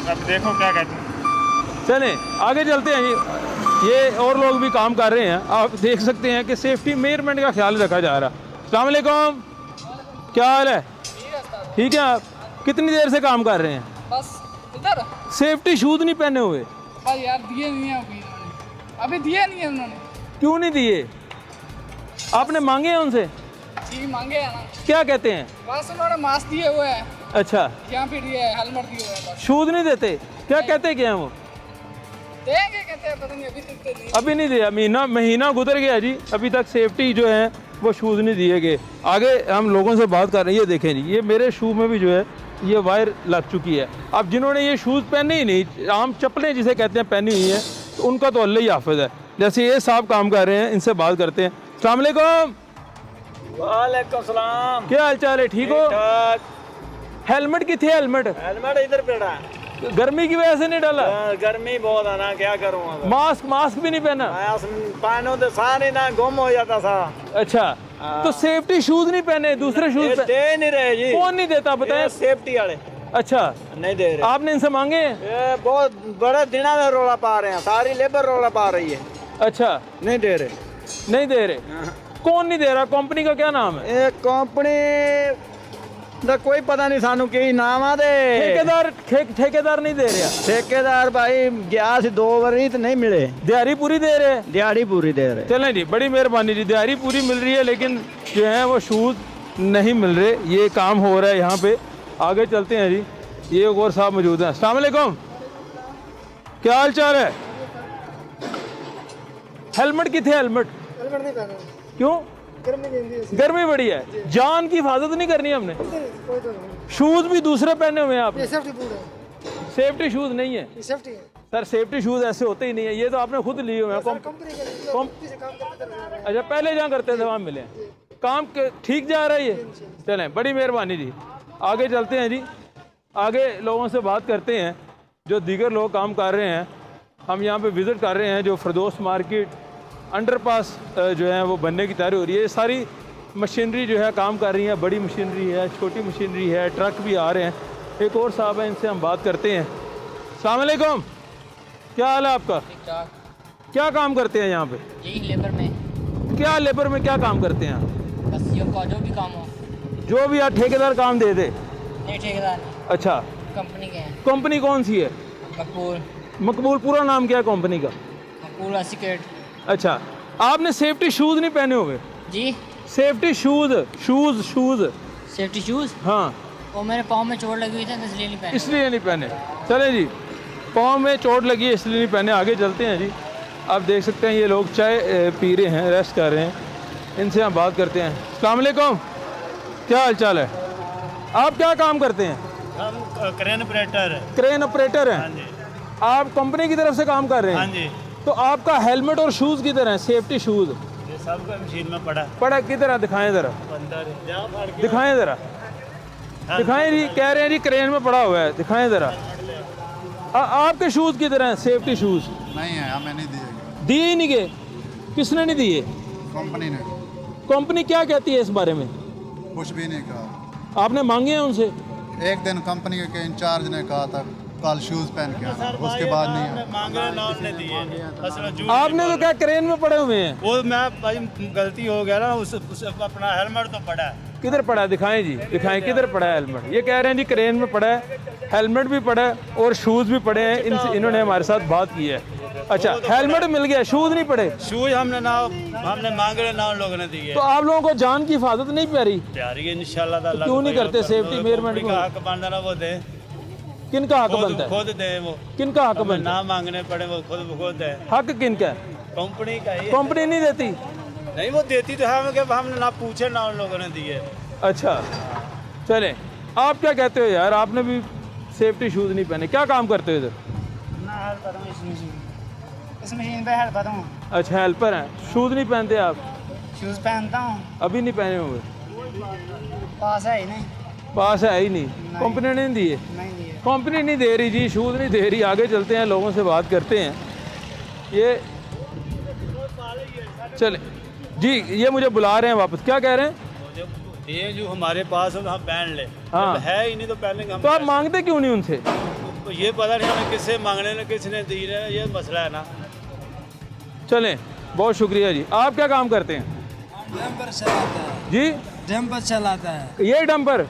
अब देखो क्या कहते हैं। चलें आगे चलते हैं जी। ये और लोग भी काम कर रहे हैं, आप देख सकते हैं कि सेफ्टी मेजरमेंट का ख्याल रखा जा रहा है। अस्सलाम वालेकुम, क्या हाल है? ठीक है। आप कितनी देर से काम कर रहे हैं? बस इधर। सेफ्टी शूज़ नहीं पहने हुए? यार दिए नहीं है अभी दिए नहीं है उन्होंने। क्यों नहीं दिए? आपने मांगे हैं उनसे? जी मांगे हैं ना। क्या कहते हैं? बस उन्होंने मास्क दिए हुए हैं। अच्छा, यहाँ पे दिए है, हेलमेट दिए हुए हैं। शूज़ नहीं देते? क्या कहते क्या हैं वो? देंगे कहते हैं, पता नहीं अभी तक नहीं। अभी नहीं दिया, महीना गुजर गया जी, अभी तक सेफ्टी जो है वो शूज़ नहीं दिए गए। आगे हम लोगों से बात कर रहे हैं। ये देखें जी, ये मेरे शू में भी जो है ये वायर लग चुकी है। अब जिन्होंने ये शूज़ पहने ही नहीं, आम चप्पलें जिसे कहते हैं पहनी हुई हैं, तो उनका तो अल्लाह ही हाफ़िज़ है। जैसे ये साहब काम कर रहे हैं, इनसे बात करते हैं। अस्सलाम वालेकुम। वालेकुम सलाम। क्या हाल चाल है? ठीक हो? हेलमेट किथे? हेलमेट इधर पड़ा है। गर्मी की वजह से नहीं डाला? गर्मी बहुत है ना, क्या करूँगा। मास्क भी नहीं पहना? पहनो तो सारे ना गुम हो जाता था। अच्छा, तो सेफ्टी शूज़ नहीं पहने, दूसरे शूज़ दे नहीं रहे जी। कौन नहीं देता बताएं? सेफ्टी वाले। अच्छा, नहीं दे रहे। आपने इनसे मांगे? ये बहुत बड़े दिनों में रोला पा रहे हैं, सारी लेबर रोला पा रही है। अच्छा, नहीं दे रहे। नहीं दे रहे? कौन नहीं दे रहा? कंपनी का क्या नाम है? ये कंपनी ਦਾ ਕੋਈ ਪਤਾ ਨਹੀਂ ਸਾਨੂੰ ਕੀ ਨਾਮ ਆ ਤੇ ਠੇਕੇਦਾਰ नहीं दे रहा। ਠੇਕੇਦਾਰ ਭਾਈ ਗਿਆ ਸੀ 2 ਵਾਰੀ ਤੇ ਨਹੀਂ ਮਿਲੇ। दिहाड़ी पूरी दे रहे हैं? दिहाड़ी पूरी दे रहे। चलें जी, बड़ी मेहरबानी जी। दिहाड़ी पूरी मिल रही है लेकिन जो है वो शूज़ नहीं मिल रहे। ये काम हो रहा है यहाँ पे। आगे चलते हैं जी। ये एक और साहब मौजूद हैं। अस्सलाम वालेकुम, क्या हाल चाल है? हेलमेट कितने? हेलमेट नहीं पहना, क्यों? गर्मी बड़ी है, जान की हिफाजत नहीं करनी हमने। शूज़ भी दूसरे पहने हुए हैं आपने। सेफ्टी शूज़ नहीं है सर, सेफ्टी शूज़ ऐसे होते ही नहीं है। ये तो आपने खुद लिए हुए हैं। अच्छा, पहले जहाँ करते थे वहाँ मिले हैं। काम ठीक जा रहा है ये? चलें, बड़ी मेहरबानी जी। आगे चलते हैं जी। आगे लोगों से बात करते हैं जो दीगर लोग काम कर रहे हैं। हम यहाँ पे विज़िट कर रहे हैं जो फिरदौस मार्केट अंडरपास जो है वो बनने की तैयारी हो रही है। सारी मशीनरी जो है काम कर रही है। बड़ी मशीनरी है, छोटी मशीनरी है, ट्रक भी आ रहे हैं। एक और साहब हैं, इनसे हम बात करते हैं। अस्सलाम वालेकुम, क्या हाल है आपका? क्या काम करते हैं यहाँ पे? यही लेबर में। क्या लेबर में क्या काम करते हैं? बस ये जो भी काम हो। जो भी आप ठेकेदार काम दे दे? नहीं, ठेकेदार नहीं। अच्छा, कंपनी के हैं। कंपनी कौन सी है? मकबूल। मकबूल पूरा नाम क्या है कंपनी का? मकबूल एसिकेट। अच्छा, आपने सेफ्टी शूज़ नहीं पहने हुए? जी, सेफ्टी शूज़। Safety shoes? हाँ, वो मेरे पाँव में चोट लगी हुई थी इसलिए नहीं पहने। इसलिए नहीं पहने। चले जी, पाँव में चोट लगी है इसलिए नहीं पहने। आगे चलते हैं जी। आप देख सकते हैं ये लोग चाय पी रहे हैं, रेस्ट कर रहे हैं। इनसे हम बात करते हैं। अस्सलाम वालेकुम, क्या हाल चाल है? आप क्या काम करते हैं? हम क्रेन ऑपरेटर है। क्रेन ऑपरेटर हैं? हाँ जी। आप कंपनी की तरफ से काम कर रहे हैं? हाँ जी। तो आपका हेलमेट और शूज़ किधर हैं? सेफ्टी शूज़ ये सब का मशीन में पड़ा किधर है? दिखाएं ज़रा, दिखाएं ज़रा, दिखाएं जी। कह रहे हैं जी क्रेन में पड़ा हुआ है, दिखाएं ज़रा। आपके शूज़ किधर हैं? सेफ्टी शूज़ नहीं है, हमें नहीं दिए। दिए ही नहीं गए? किसने नहीं दिए? कंपनी ने। कंपनी क्या कहती है इस बारे में? कुछ भी नहीं कहा। आपने मांगे हैं उनसे? एक दिन कंपनी के इंचार्ज ने कहा था कल शूज़ पहन के आना, उसके बाद नहीं आया। आपने तो क्या क्रेन में पड़े हुए हैं? वो मैं भाई गलती हो गया ना, उस अपना हेलमेट तो पड़ा है। किधर पड़ा है? दिखाएं जी, दिखाएं किधर पड़ा है हेलमेट। ये कह रहे हैं जी क्रेन में पड़ा है, हेलमेट भी पड़ा है और शूज़ भी पड़े हैं। इन्होंने हमारे साथ बात की है। अच्छा, हेलमेट मिल गया, शूज़ नहीं पड़े? शूज़ हमने मांगे ना, उन लोगों ने दिए। तो आप लोगों को जान की हिफाजत नहीं प्यारी? प्यारी है इंशाल्लाह। तो क्यों नहीं करते सेफ्टी मेजरमेंट को? हक बनता ना वो दे। किनका हक बनता है? खुद दे वो। किनका हक बनता है? ना मांगने पड़े, वो खुद है। हक किनका है? कंपनी का ही। कंपनी नहीं देती? नहीं, वो देती तो है, हमने ना पूछे ना उन लोगों ने दिए। अच्छा, चले। आप क्या कहते हो यार? आपने भी सेफ्टी शूज़ नहीं पहने, क्या काम करते हो इधर? इस मशीन पे हेल्पर हूँ। अच्छा, हेल्पर हैं। शूज़ नहीं पहनते आप? शूज़ पहनता हूँ। अभी नहीं पहने हुए? पास है ही नहीं। पास है ही नहीं? कंपनी ने नहीं दिए? नहीं दिए। कंपनी नहीं दे रही जी, शूज़ नहीं दे रही। आगे चलते हैं, लोगों से बात करते हैं। ये चले जी, ये मुझे बुला रहे हैं वापस। क्या कह रहे हैं? ये जो हमारे पास हम पहन ले। हाँ। है ही नहीं तो पहले हम। तो आप मांगते क्यों नहीं उनसे? तो ये पता नहीं हमें किससे मांगने ने, किसने दी है, ये मसला है ना। चलें, बहुत शुक्रिया जी। आप क्या काम करते हैं? डंपर चलाता है जी, डंपर चलाता है। ये डंपर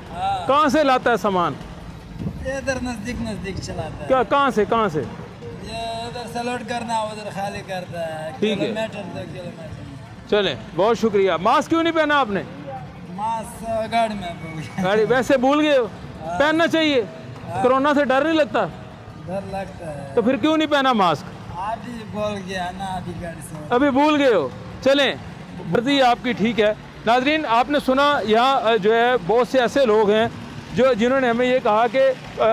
कहाँ से लाता है सामान? इधर नजदीक चलाता है। क्या, कहाँ से ये इधर से लोड करना, उधर खाली करता है। ठीक है। किलोमीटर। चलें, बहुत शुक्रिया। मास्क क्यों नहीं पहना आपने? मास्क गाड़ी में गाड़ी वैसे भूल गए हो? पहनना चाहिए। कोरोना से डर नहीं लगता? डर लगता है। तो फिर क्यों नहीं पहना मास्क? अभी बोल गया ना, अभी गाड़ी से। अभी भूल गए हो? चलें, वर्दी आपकी ठीक है। नाजरीन, आपने सुना यहाँ जो है बहुत से ऐसे लोग हैं जिन्होंने हमें ये कहा कि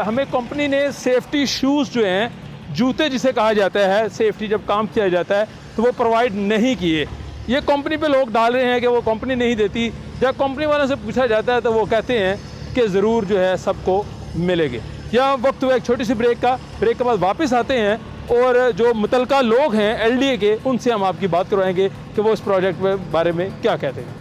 हमें कंपनी ने सेफ्टी शूज़ जो हैं, जूते जिसे कहा जाता है, सेफ्टी जब काम किया जाता है तो वो प्रोवाइड नहीं किए। ये कंपनी पे लोग डाल रहे हैं कि वो कंपनी नहीं देती। जब कंपनी वालों से पूछा जाता है तो वो कहते हैं कि ज़रूर जो है सबको मिलेंगे। यहाँ वक्त हुआ एक छोटी सी ब्रेक का। ब्रेक के बाद वापस आते हैं और जो मुतलका लोग हैं LDA के, उनसे हम आपकी बात करवाएंगे कि वो इस प्रोजेक्ट के बारे में क्या कहते हैं।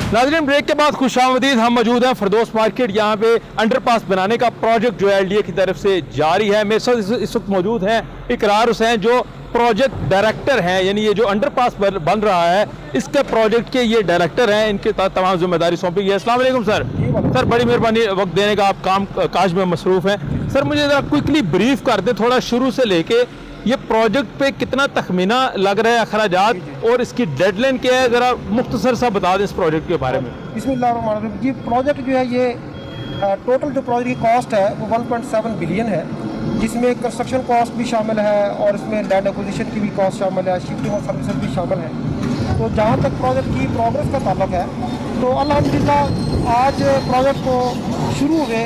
नाज़रीन, ब्रेक के बाद खुशामदीद, हम मौजूद हैं फरदोस मार्केट। यहाँ पे अंडरपास बनाने का प्रोजेक्ट जो है LDA की तरफ से जारी है। मेरे साथ इस वक्त मौजूद हैं इकरार हुसैन, जो प्रोजेक्ट डायरेक्टर हैं, यानी ये जो अंडरपास बन रहा है इसके प्रोजेक्ट के ये डायरेक्टर हैं। इनके साथ तमाम जिम्मेदारी सौंपी गई है। अस्सलाम वालेकुम सर। सर, बड़ी मेहरबानी वक्त देने का, आप काम काज में मसरूफ़ हैं। सर, मुझे ज़रा क्विकली ब्रीफ कर दें थोड़ा शुरू से लेके, ये प्रोजेक्ट पे कितना तखमीना लग रहा है अखराजात और इसकी डेडलाइन क्या है, ज़रा मुख्तसर सा बता दें इस प्रोजेक्ट के बारे में। बिस्मिल्लाहिर्रहमानिर्रहीम। ये प्रोजेक्ट जो है ये टोटल जो प्रोजेक्ट की कॉस्ट है वो 1.7 बिलियन है, जिसमें कंस्ट्रक्शन कॉस्ट भी शामिल है और इसमें लैंड एक्विजिशन की भी कॉस्ट शामिल है, शिफ्टिंग और सर्विसेज भी शामिल है। तो जहाँ तक प्रोजेक्ट की प्रोग्रेस का ताल्लुक है तो अल्हम्दुलिल्लाह आज प्रोजेक्ट को शुरू हुए,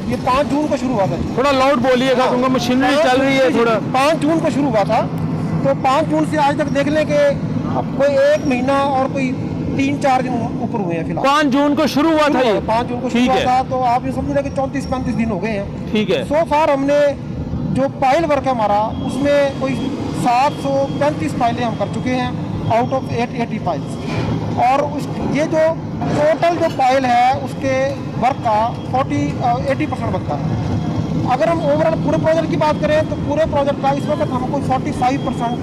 ये 5 जून को शुरू हुआ था। थोड़ा लाउड बोलिएगा क्योंकि मशीनरी चल रही है थोड़ा। 5 जून को शुरू हुआ था, तो 5 जून से आज तक देख लें कि अब कोई 1 महीना और कोई 3-4 दिन ऊपर हुए हैं फिलहाल। 5 जून को शुरू हुआ था ये? 5 जून को शुरू हुआ था, तो आप ये समझ लें कि 34-35 दिन हो गए हैं। ठीक है। सो फार हमने जो पाइल वर्क है हमारा, उसमें कोई 735 पाइलें हम कर चुके हैं आउट ऑफ 880 पाइल्स। और उस ये जो टोटल जो पाइल है उसके वर्क का 80% बनता है। अगर हम ओवरऑल पूरे प्रोजेक्ट की बात करें तो पूरे प्रोजेक्ट का इस वक्त हमको 45%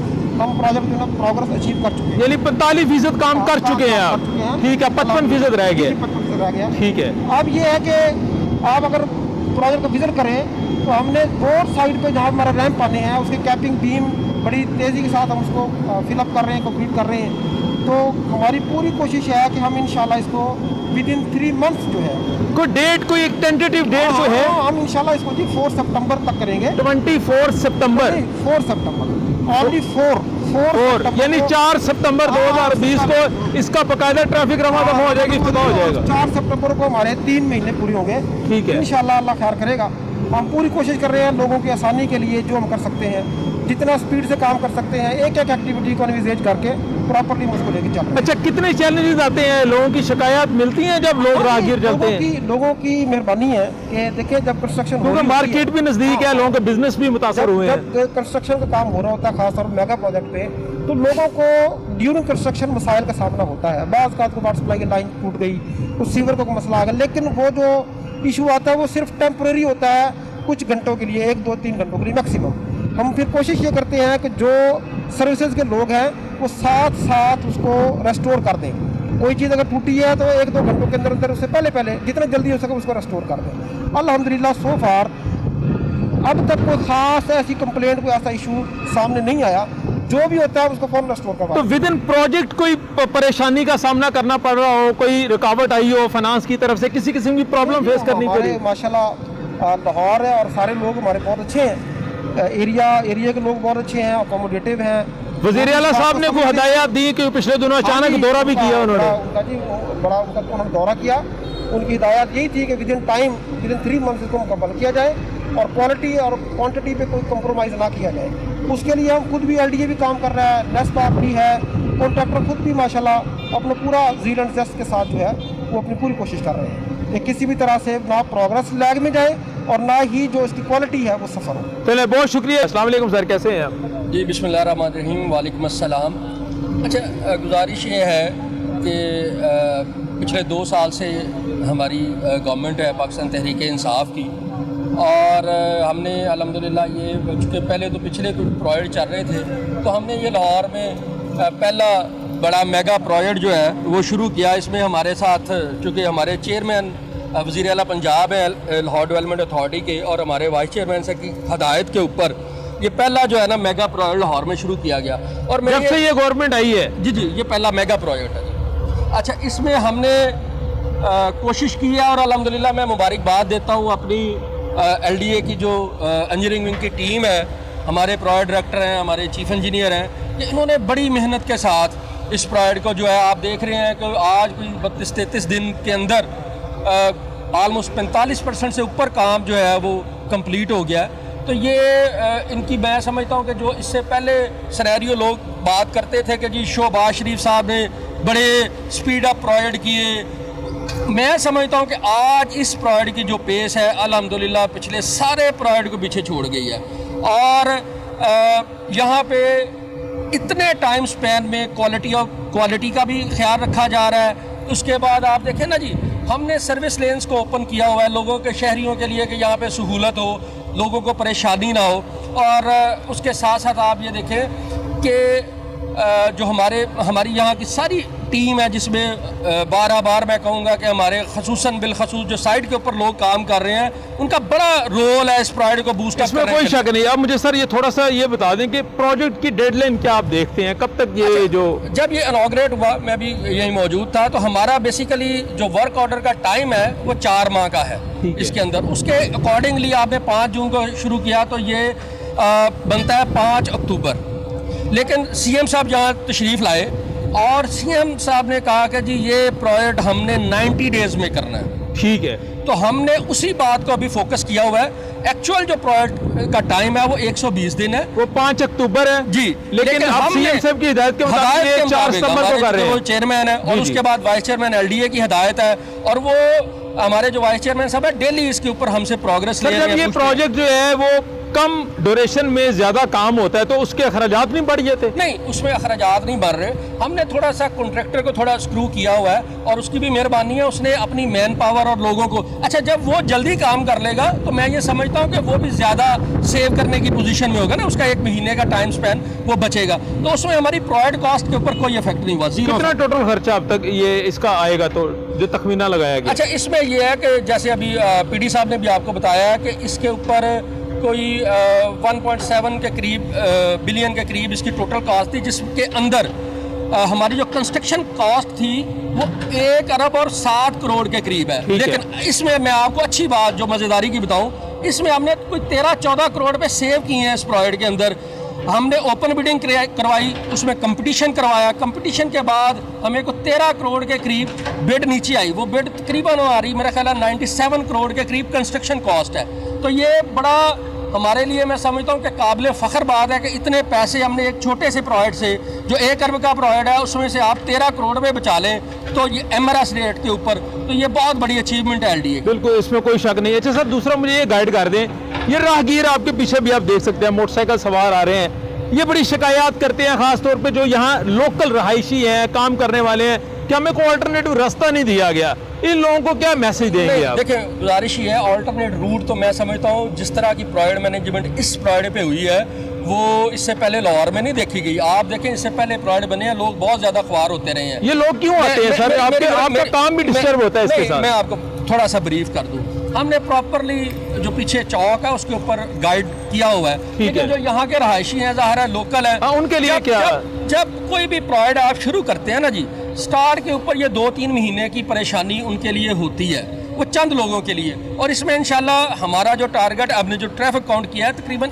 हम प्रोजेक्ट जो है प्रोग्रेस अचीव कर चुके हैं, यानी 45% काम कर चुके हैं आप। ठीक है, 55% रह गया। 55% रह गया। ठीक है। अब ये है कि आप अगर प्रोजेक्ट का विजिट करें तो हमने रोड साइड पे जहाँ हमारा रैंप आने हैं उसके कैपिंग बीम बड़ी तेज़ी के साथ हम उसको फिलअप कर रहे हैं, कंप्लीट कर रहे हैं। तो हमारी पूरी कोशिश है कि हम इंशाल्लाह इसको विदिन 3 मंथ्स जो है, कोई डेट, कोई एक टेंटेटिव डेट जो है, हम इंशाल्लाह इसको जी 4 सितंबर तक करेंगे। 24 सितंबर? 4 सितंबर, ओनली 4 यानी 4 सितंबर 2020 को इसका बकायदा ट्रैफिक रवा दफा हो जाएगी, इफ्तिताह हो जाएगा। 4 सितंबर को हमारे 3 महीने पूरे होंगे। ठीक है। इंशाल्लाह अल्लाह खैर करेगा। हम पूरी कोशिश कर रहे हैं लोगों की आसानी के लिए, जो हम कर सकते हैं, जितना स्पीड से काम कर सकते हैं, एक एक एक्टिविटी को एनविजेज करके प्रॉपर्ली उसको लेके चल रहे हैं। अच्छा, कितने चैलेंजेस आते हैं, लोगों की शिकायत मिलती है जब लोग राहगीर चलते हैं? लोगों की मेहरबानी है कि देखिए जब कंस्ट्रक्शन, क्योंकि मार्केट भी नजदीक है, लोगों के बिजनेस भी मुतासर हुए हैं। जब कंस्ट्रक्शन का काम हो रहा होता है खासतौर पर मेगा प्रोजेक्ट पे, तो लोगों को ड्यूरिंग कंस्ट्रक्शन मसाइल का सामना होता है। बाज़ का वाटर सप्लाई की लाइन टूट गई, उस सीवर का कोई मसला आ गया, लेकिन वो जो इशू आता है वो सिर्फ टेम्परेरी होता है, कुछ घंटों के लिए, 1-2-3 घंटों के लिए मैक्सिमम। हम फिर कोशिश ये करते हैं कि जो सर्विसेज के लोग हैं वो साथ उसको रेस्टोर कर दें। कोई चीज़ अगर टूटी है तो 1-2 घंटों के अंदर अंदर उससे पहले जितना जल्दी हो सके उसको रेस्टोर कर दें। अल्हम्दुलिल्लाह सो फार अब तक कोई ख़ास ऐसी कंप्लेंट, कोई ऐसा इशू सामने नहीं आया। जो भी होता है उसको फौरन रेस्टोर करवा। तो विद इन प्रोजेक्ट कोई परेशानी का सामना करना पड़ रहा हो, कोई रुकावट आई हो फाइनेंस की तरफ से, किसी किस्म की प्रॉब्लम फेस करनी पड़ी? माशाल्लाह लाहौर है और सारे लोग हमारे बहुत अच्छे हैं, एरिया के लोग बहुत अच्छे हैं, अकोमोडेटिव हैं। वज़ीर आला साहब ने कोई हदायत दी कि पिछले दिनों अचानक दौरा भी किया उन्होंने? उन्होंने दौरा किया। उनकी हिदायत यही थी कि विदिन 3 मंथ इसको मुकम्मल किया जाए और क्वालिटी और क्वांटिटी पे कोई कंप्रोमाइज़ ना किया जाए। उसके लिए हम खुद भी LDA भी काम कर रहा है, नेस्पाक भी है, कॉन्ट्रैक्टर खुद भी माशाल्लाह अपना पूरा ज़ील एंड ज़ेस्ट के साथ जो है वो अपनी पूरी कोशिश कर रहे हैं कि किसी भी तरह से ना प्रोग्रेस लैग में जाए और ना ही जो इसकी क्वालिटी है वो सफ़र हो। चलिए, बहुत शुक्रिया। अस्सलाम वालेकुम सर, कैसे हैं आप? जी बिस्मिल्लाहिर्रहमानिर्रहीम, वालेकुम अस्सलाम। अच्छा, गुजारिश ये है कि पिछले 2 साल से हमारी गवर्नमेंट है पाकिस्तान तहरीक इंसाफ की, और हमने अल्हम्दुलिल्लाह ये चूँकि पहले तो पिछले कुछ प्रोजेक्ट चल रहे थे, तो हमने ये लाहौर में पहला बड़ा मेगा प्रोजेक्ट जो है वो शुरू किया। इसमें हमारे साथ चूँकि हमारे चेयरमैन वज़ीर आला पंजाब है लाहौर डेवलपमेंट अथॉरिटी के, और हमारे वाइस चेयरमैन से की हदायत के ऊपर ये पहला जो है ना मेगा प्रोजेक्ट लाहौर में शुरू किया गया। और जब से ये गवर्नमेंट आई है? जी, ये पहला मेगा प्रोजेक्ट है जी। अच्छा, इसमें हमने कोशिश की है और अल्हम्दुलिल्लाह मैं मुबारकबाद देता हूँ अपनी LDA की जो इंजीनियरिंग विंग की टीम है, हमारे प्रोजेक्ट डायरेक्टर हैं, हमारे चीफ इंजीनियर हैं, कि इन्होंने बड़ी मेहनत के साथ इस प्रोजेक्ट को जो है आप देख रहे हैं कि आज कोई 32-33 दिन के अंदर ऑलमोस्ट 45% से ऊपर काम जो है वो कंप्लीट हो गया है। तो ये इनकी मैं समझता हूँ कि जो इससे पहले सिनेरियो लोग बात करते थे कि जी शहबाज शरीफ साहब ने बड़े स्पीड अप प्रोजेक्ट किए, मैं समझता हूँ कि आज इस प्रोजेक्ट की जो पेस है अल्हम्दुलिल्लाह पिछले सारे प्रोजेक्ट को पीछे छोड़ गई है। और यहाँ पे इतने टाइम स्पैन में क्वालिटी का भी ख्याल रखा जा रहा है, उसके बाद आप देखें ना जी, हमने सर्विस लेन्स को ओपन किया हुआ है लोगों के, शहरियों के लिए, कि यहाँ पे सहूलत हो, लोगों को परेशानी ना हो। और उसके साथ साथ आप ये देखें कि जो हमारी यहाँ की सारी टीम है, जिसमें बार मैं कहूँगा कि हमारे खसूसन बिलखसूस जो साइड के ऊपर लोग काम कर रहे हैं, उनका बड़ा रोल है इस प्रोजेक्ट को बूस्ट इसमें कोई शक नहीं। अब मुझे सर ये थोड़ा सा ये बता दें कि प्रोजेक्ट की डेडलाइन क्या आप देखते हैं, कब तक ये जो जब ये इनॉग्रेट हुआ, मैं भी यही मौजूद था, तो हमारा बेसिकली जो वर्क ऑर्डर का टाइम है वो 4 माह का है इसके अंदर। उसके अकॉर्डिंगली आपने 5 जून को शुरू किया तो ये बनता है 5 अक्टूबर। लेकिन सीएम साहब यहाँ तशरीफ़ लाए और सीएम साहब ने कहा कि जी ये प्रोजेक्ट हमने 90 डेज में करना है। ठीक है, तो हमने उसी बात को अभी फोकस किया हुआ है। एक्चुअल जो प्रोजेक्ट का टाइम है वो 120 दिन है, वो 5 अक्टूबर है जी। लेकिन आप सीएम साहब की हिदायत के मुताबिक ये 4 सितंबर को कर रहे हैं। वो चेयरमैन है और उसके बाद वाइस चेयरमैन एलडीए की हिदायत है, और वो हमारे जो वाइस चेयरमैन साहब है डेली इसके ऊपर हमसे प्रोग्रेस ले रहे हैं। जब ये प्रोजेक्ट जो है वो कम ड्यूरेशन में ज्यादा काम होता है तो उसके अखराजात नहीं बढ़ जाते? नहीं, उसमें अखराजात नहीं बढ़ रहे। हमने थोड़ा सा कॉन्ट्रैक्टर को थोड़ा स्क्रू किया हुआ है और उसकी भी मेहरबानी है, उसने अपनी मैन पावर और लोगों को, अच्छा जब वो जल्दी काम कर लेगा तो मैं ये समझता हूँ कि वो भी ज्यादा सेव करने की पोजीशन में होगा ना, उसका 1 महीने का टाइम स्पेन वो बचेगा, तो उसमें हमारी प्रोजेक्ट कॉस्ट के ऊपर कोई इफेक्ट नहीं हुआ। कितना टोटल खर्चा अब तक ये इसका आएगा, तो जो तखमीना लगाया गया? अच्छा, इसमें यह है कि जैसे अभी पीडी साहब ने भी आपको बताया कि इसके ऊपर कोई 1.7 के करीब बिलियन के करीब इसकी टोटल कॉस्ट थी, जिसके अंदर हमारी जो कंस्ट्रक्शन कॉस्ट थी वो 1 अरब और 7 करोड़ के करीब है। लेकिन इसमें मैं आपको अच्छी बात जो मज़ेदारी की बताऊं, इसमें हमने कोई 13-14 करोड़ रुपए सेव किए हैं इस प्रोजेक्ट के अंदर। हमने ओपन बिडिंग करवाई, उसमें कंपटीशन करवाया, कंपटीशन के बाद हमें को 13 करोड़ के करीब बिड नीचे आई। वो बिड तकरीबन आ रही मेरा ख्याल है 97 करोड़ के करीब कंस्ट्रक्शन कॉस्ट है। तो ये बड़ा हमारे लिए मैं समझता हूँ कि काबिल फ़ख्र बात है कि इतने पैसे हमने एक छोटे से प्रोजेक्ट से, जो 1 अरब का प्रोजेक्ट है, उसमें से आप 13 करोड़ रुपये बचा लें तो ये MRS रेट के ऊपर, तो ये बहुत बड़ी अचीवमेंट है LDA। बिल्कुल, इसमें कोई शक नहीं है। अच्छा सर, दूसरा मुझे ये गाइड कर दें, ये राहगीर आपके पीछे भी आप देख सकते हैं, मोटरसाइकिल सवार आ रहे हैं, ये बड़ी शिकायत करते हैं, ख़ास तौर पे जो यहाँ लोकल रहायशी हैं, काम करने वाले हैं, कि हमें कोई अल्टरनेटिव रास्ता नहीं दिया गया। इन लोगों को क्या मैसेज देंगे आप? देखिए, गुजारिश ही है, अल्टरनेट रूट तो मैं समझता हूँ जिस तरह की प्रोजेक्ट मैनेजमेंट इस प्रोजेक्ट पे हुई है वो इससे पहले लाहौर में नहीं देखी गई। आप देखें, इससे पहले प्रोजेक्ट बने हैं, लोग बहुत ज्यादा ख्वार होते रहे हैं। ये लोग क्यों आते हैं सर? आपका काम भी डिस्टर्ब होता है इसके साथ। मैं आपको थोड़ा सा ब्रीफ कर दूं। हमने प्रॉपरली जो पीछे चौक है उसके ऊपर गाइड किया हुआ है, लेकिन जो यहाँ के रहायशी हैं, ज़ाहिर है लोकल है, उनके लिए क्या? जब कोई भी प्रोजेक्ट आप शुरू करते हैं ना जी, स्टार्ट के ऊपर ये 2-3 महीने की परेशानी उनके लिए होती है, वो चंद लोगों के लिए। और इसमें इंशाल्लाह हमारा जो टारगेट, हमने जो ट्रैफिक काउंट किया है, तकरीबन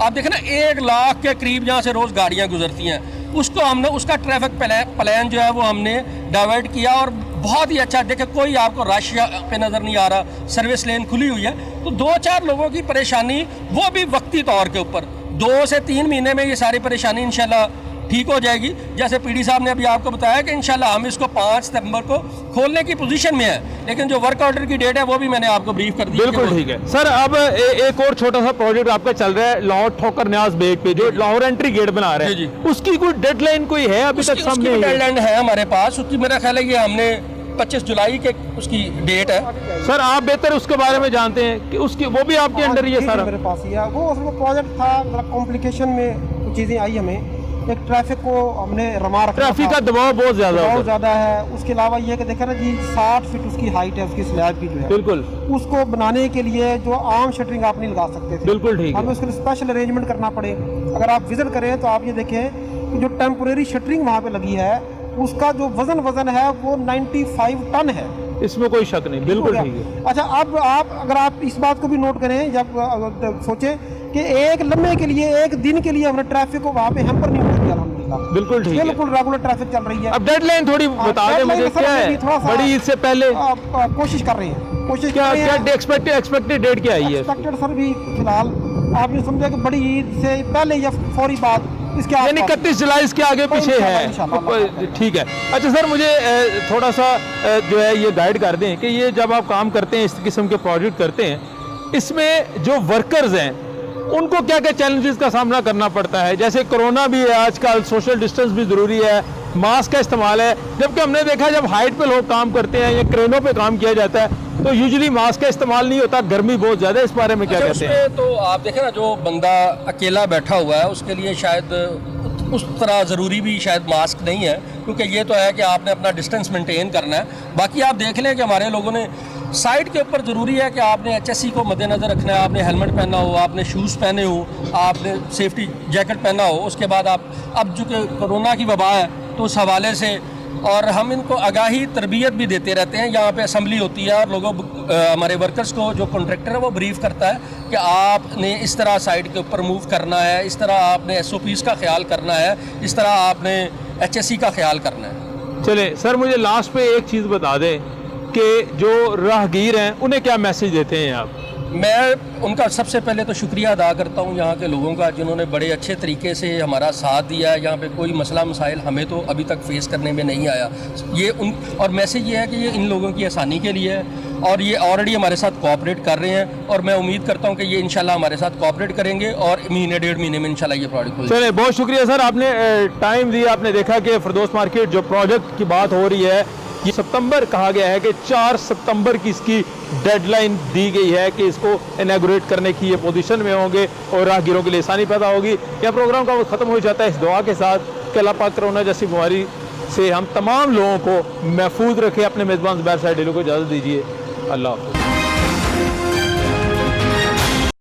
आप देखें ना 1 लाख के करीब जहाँ से रोज़ गाड़ियाँ गुजरती हैं, उसको हमने, उसका ट्रैफिक प्लान जो है वो हमने डाइवर्ट किया और बहुत ही अच्छा। देखे, कोई आपको रश पे नज़र नहीं आ रहा, सर्विस लेन खुली हुई है, तो 2-4 लोगों की परेशानी, वो भी वक्ती तौर के ऊपर 2 से 3 महीने में ये सारी परेशानी इंशाल्लाह ठीक हो जाएगी। जैसे पीडी साहब ने अभी आपको बताया कि इंशाल्लाह हम इसको 5 सितंबर को खोलने की पोजीशन में है, लेकिन जो वर्क ऑर्डर की डेट है वो भी मैंने आपको ब्रीफ कर दी। बिल्कुल ठीक है सर। अब एक और छोटा सा प्रोजेक्ट आपका चल रहा है लाहौर ठोकर न्याज बेग पे, जो लाहौर एंट्री गेट बना रहे हैं, उसकी कोई डेडलाइन कोई है अभी तक? सामने डेडलाइन है हमारे पास उसकी, मेरा ख्याल है ये हमने 25 जुलाई के उसकी डेट है। सर आप बेहतर उसके बारे में जानते हैं कि उसकी, वो भी आपके अंडर ही है सारा? मेरे पास ही है वो, उसमें प्रोजेक्ट था, कॉम्प्लिकेशन में कुछ चीज़ें आई हमें। एक ट्रैफिक को हमने रमा रखा, ट्रैफिक का दबाव बहुत ज़्यादा है। उसके अलावा ये कि देखा ना जी 60 फीट उसकी हाइट है, उसकी स्लैब की जो है, बिल्कुल उसको बनाने के लिए जो आम शटरिंग आप नहीं लगा सकते थे, बिल्कुल ठीक है, हमें उसके लिए स्पेशल अरेंजमेंट करना पड़े। अगर आप विजिट करें तो आप ये देखें कि जो टेम्पोरेरी शटरिंग वहाँ पे लगी है, उसका जो वजन है वो 95 टन है। इसमें कोई शक नहीं, बिल्कुल ठीक है। अच्छा, अब अगर आप इस बात को भी नोट करें, जब सोचें कि एक लम्हे के लिए, एक दिन के लिए हमने ट्रैफिक को वहाँ पे हैम्पर नहीं होने दिया, अल्हम्दुलिल्लाह, बिल्कुल ठीक है, बिल्कुल रेगुलर ट्रैफिक चल रही है। अब डेडलाइन थोड़ी बता दें मुझे, क्या है बड़ी ईद से पहले? कोशिश कर रहे हैं, क्या एक्सपेक्टेड डेट क्या है? एक्सपेक्टेड सर भी फिलहाल आप ये समझे कि बड़ी ईद से पहले या फौरी बाद, इसके यानी 31 जुलाई इसके आगे पीछे है, ठीक है। अच्छा सर, मुझे थोड़ा सा जो है ये गाइड कर दें कि ये जब आप काम करते हैं, इस किस्म के प्रोजेक्ट करते हैं, इसमें जो वर्कर्स हैं उनको क्या क्या चैलेंजेस का सामना करना पड़ता है? जैसे कोरोना भी है आजकल, सोशल डिस्टेंस भी ज़रूरी है, मास्क का इस्तेमाल है, जबकि हमने देखा जब हाइट पे लोग काम करते हैं या क्रेनों पे काम किया जाता है तो यूजुअली मास्क का इस्तेमाल नहीं होता, गर्मी बहुत ज़्यादा है। इस बारे में क्या कहते हैं? तो आप देखें ना, जो बंदा अकेला बैठा हुआ है उसके लिए शायद उस तरह ज़रूरी भी शायद मास्क नहीं है, क्योंकि ये तो है कि आपने अपना डिस्टेंस मेंटेन करना है। बाकी आप देख लें कि हमारे लोगों ने साइड के ऊपर ज़रूरी है कि आपने HSE को मद्देनज़र रखना है, आपने हेलमेट पहना हो, आपने शूज़ पहने हो, आपने सेफ्टी जैकेट पहना हो। उसके बाद आप अब जो कि कोरोना की वबा है तो उस हवाले से और हम इनको आगाही तरबियत भी देते रहते हैं। यहाँ पे असम्बली होती है और लोगों हमारे वर्कर्स को जो कॉन्ट्रैक्टर है वो ब्रीफ करता है कि आपने इस तरह साइड के ऊपर मूव करना है, इस तरह आपने SOPs का ख्याल करना है, इस तरह आपने HSE का ख्याल करना है। चले सर, मुझे लास्ट पे एक चीज़ बता दें कि जो राहगीर हैं उन्हें क्या मैसेज देते हैं आप? मैं उनका सबसे पहले तो शुक्रिया अदा करता हूँ यहाँ के लोगों का, जिन्होंने बड़े अच्छे तरीके से हमारा साथ दिया है। यहाँ पे कोई मसला मसाइल हमें तो अभी तक फेस करने में नहीं आया। ये उन और मैसेज ये है कि ये इन लोगों की आसानी के लिए है और ये ऑलरेडी हमारे साथ कोऑपरेट कर रहे हैं और मैं उम्मीद करता हूँ कि ये इंशाल्लाह हमारे साथ कोऑपरेट करेंगे और महीने 1.5 महीने में इंशाल्लाह ये प्रोजेक्ट हो जाएगा। चलिए, बहुत शुक्रिया सर, आपने टाइम दिया। आपने देखा कि फिरदौस मार्केट जो प्रोजेक्ट की बात हो रही है, ये सितंबर कहा गया है कि 4 सितंबर की इसकी डेडलाइन दी गई है कि इसको इनॉग्रेट करने की ये पोजीशन में होंगे और राहगीरों के लिए आसानी पैदा होगी। यह प्रोग्राम का वक्त ख़त्म हो जाता है इस दुआ के साथ कि अल्लाह पाक कोरोना जैसी बीमारी से हम तमाम लोगों को महफूज रखे। अपने मेज़बान ज़ुबैर साहिब ढिल्लू को इजाज़त दीजिए। अल्लाह हाफ़िज़।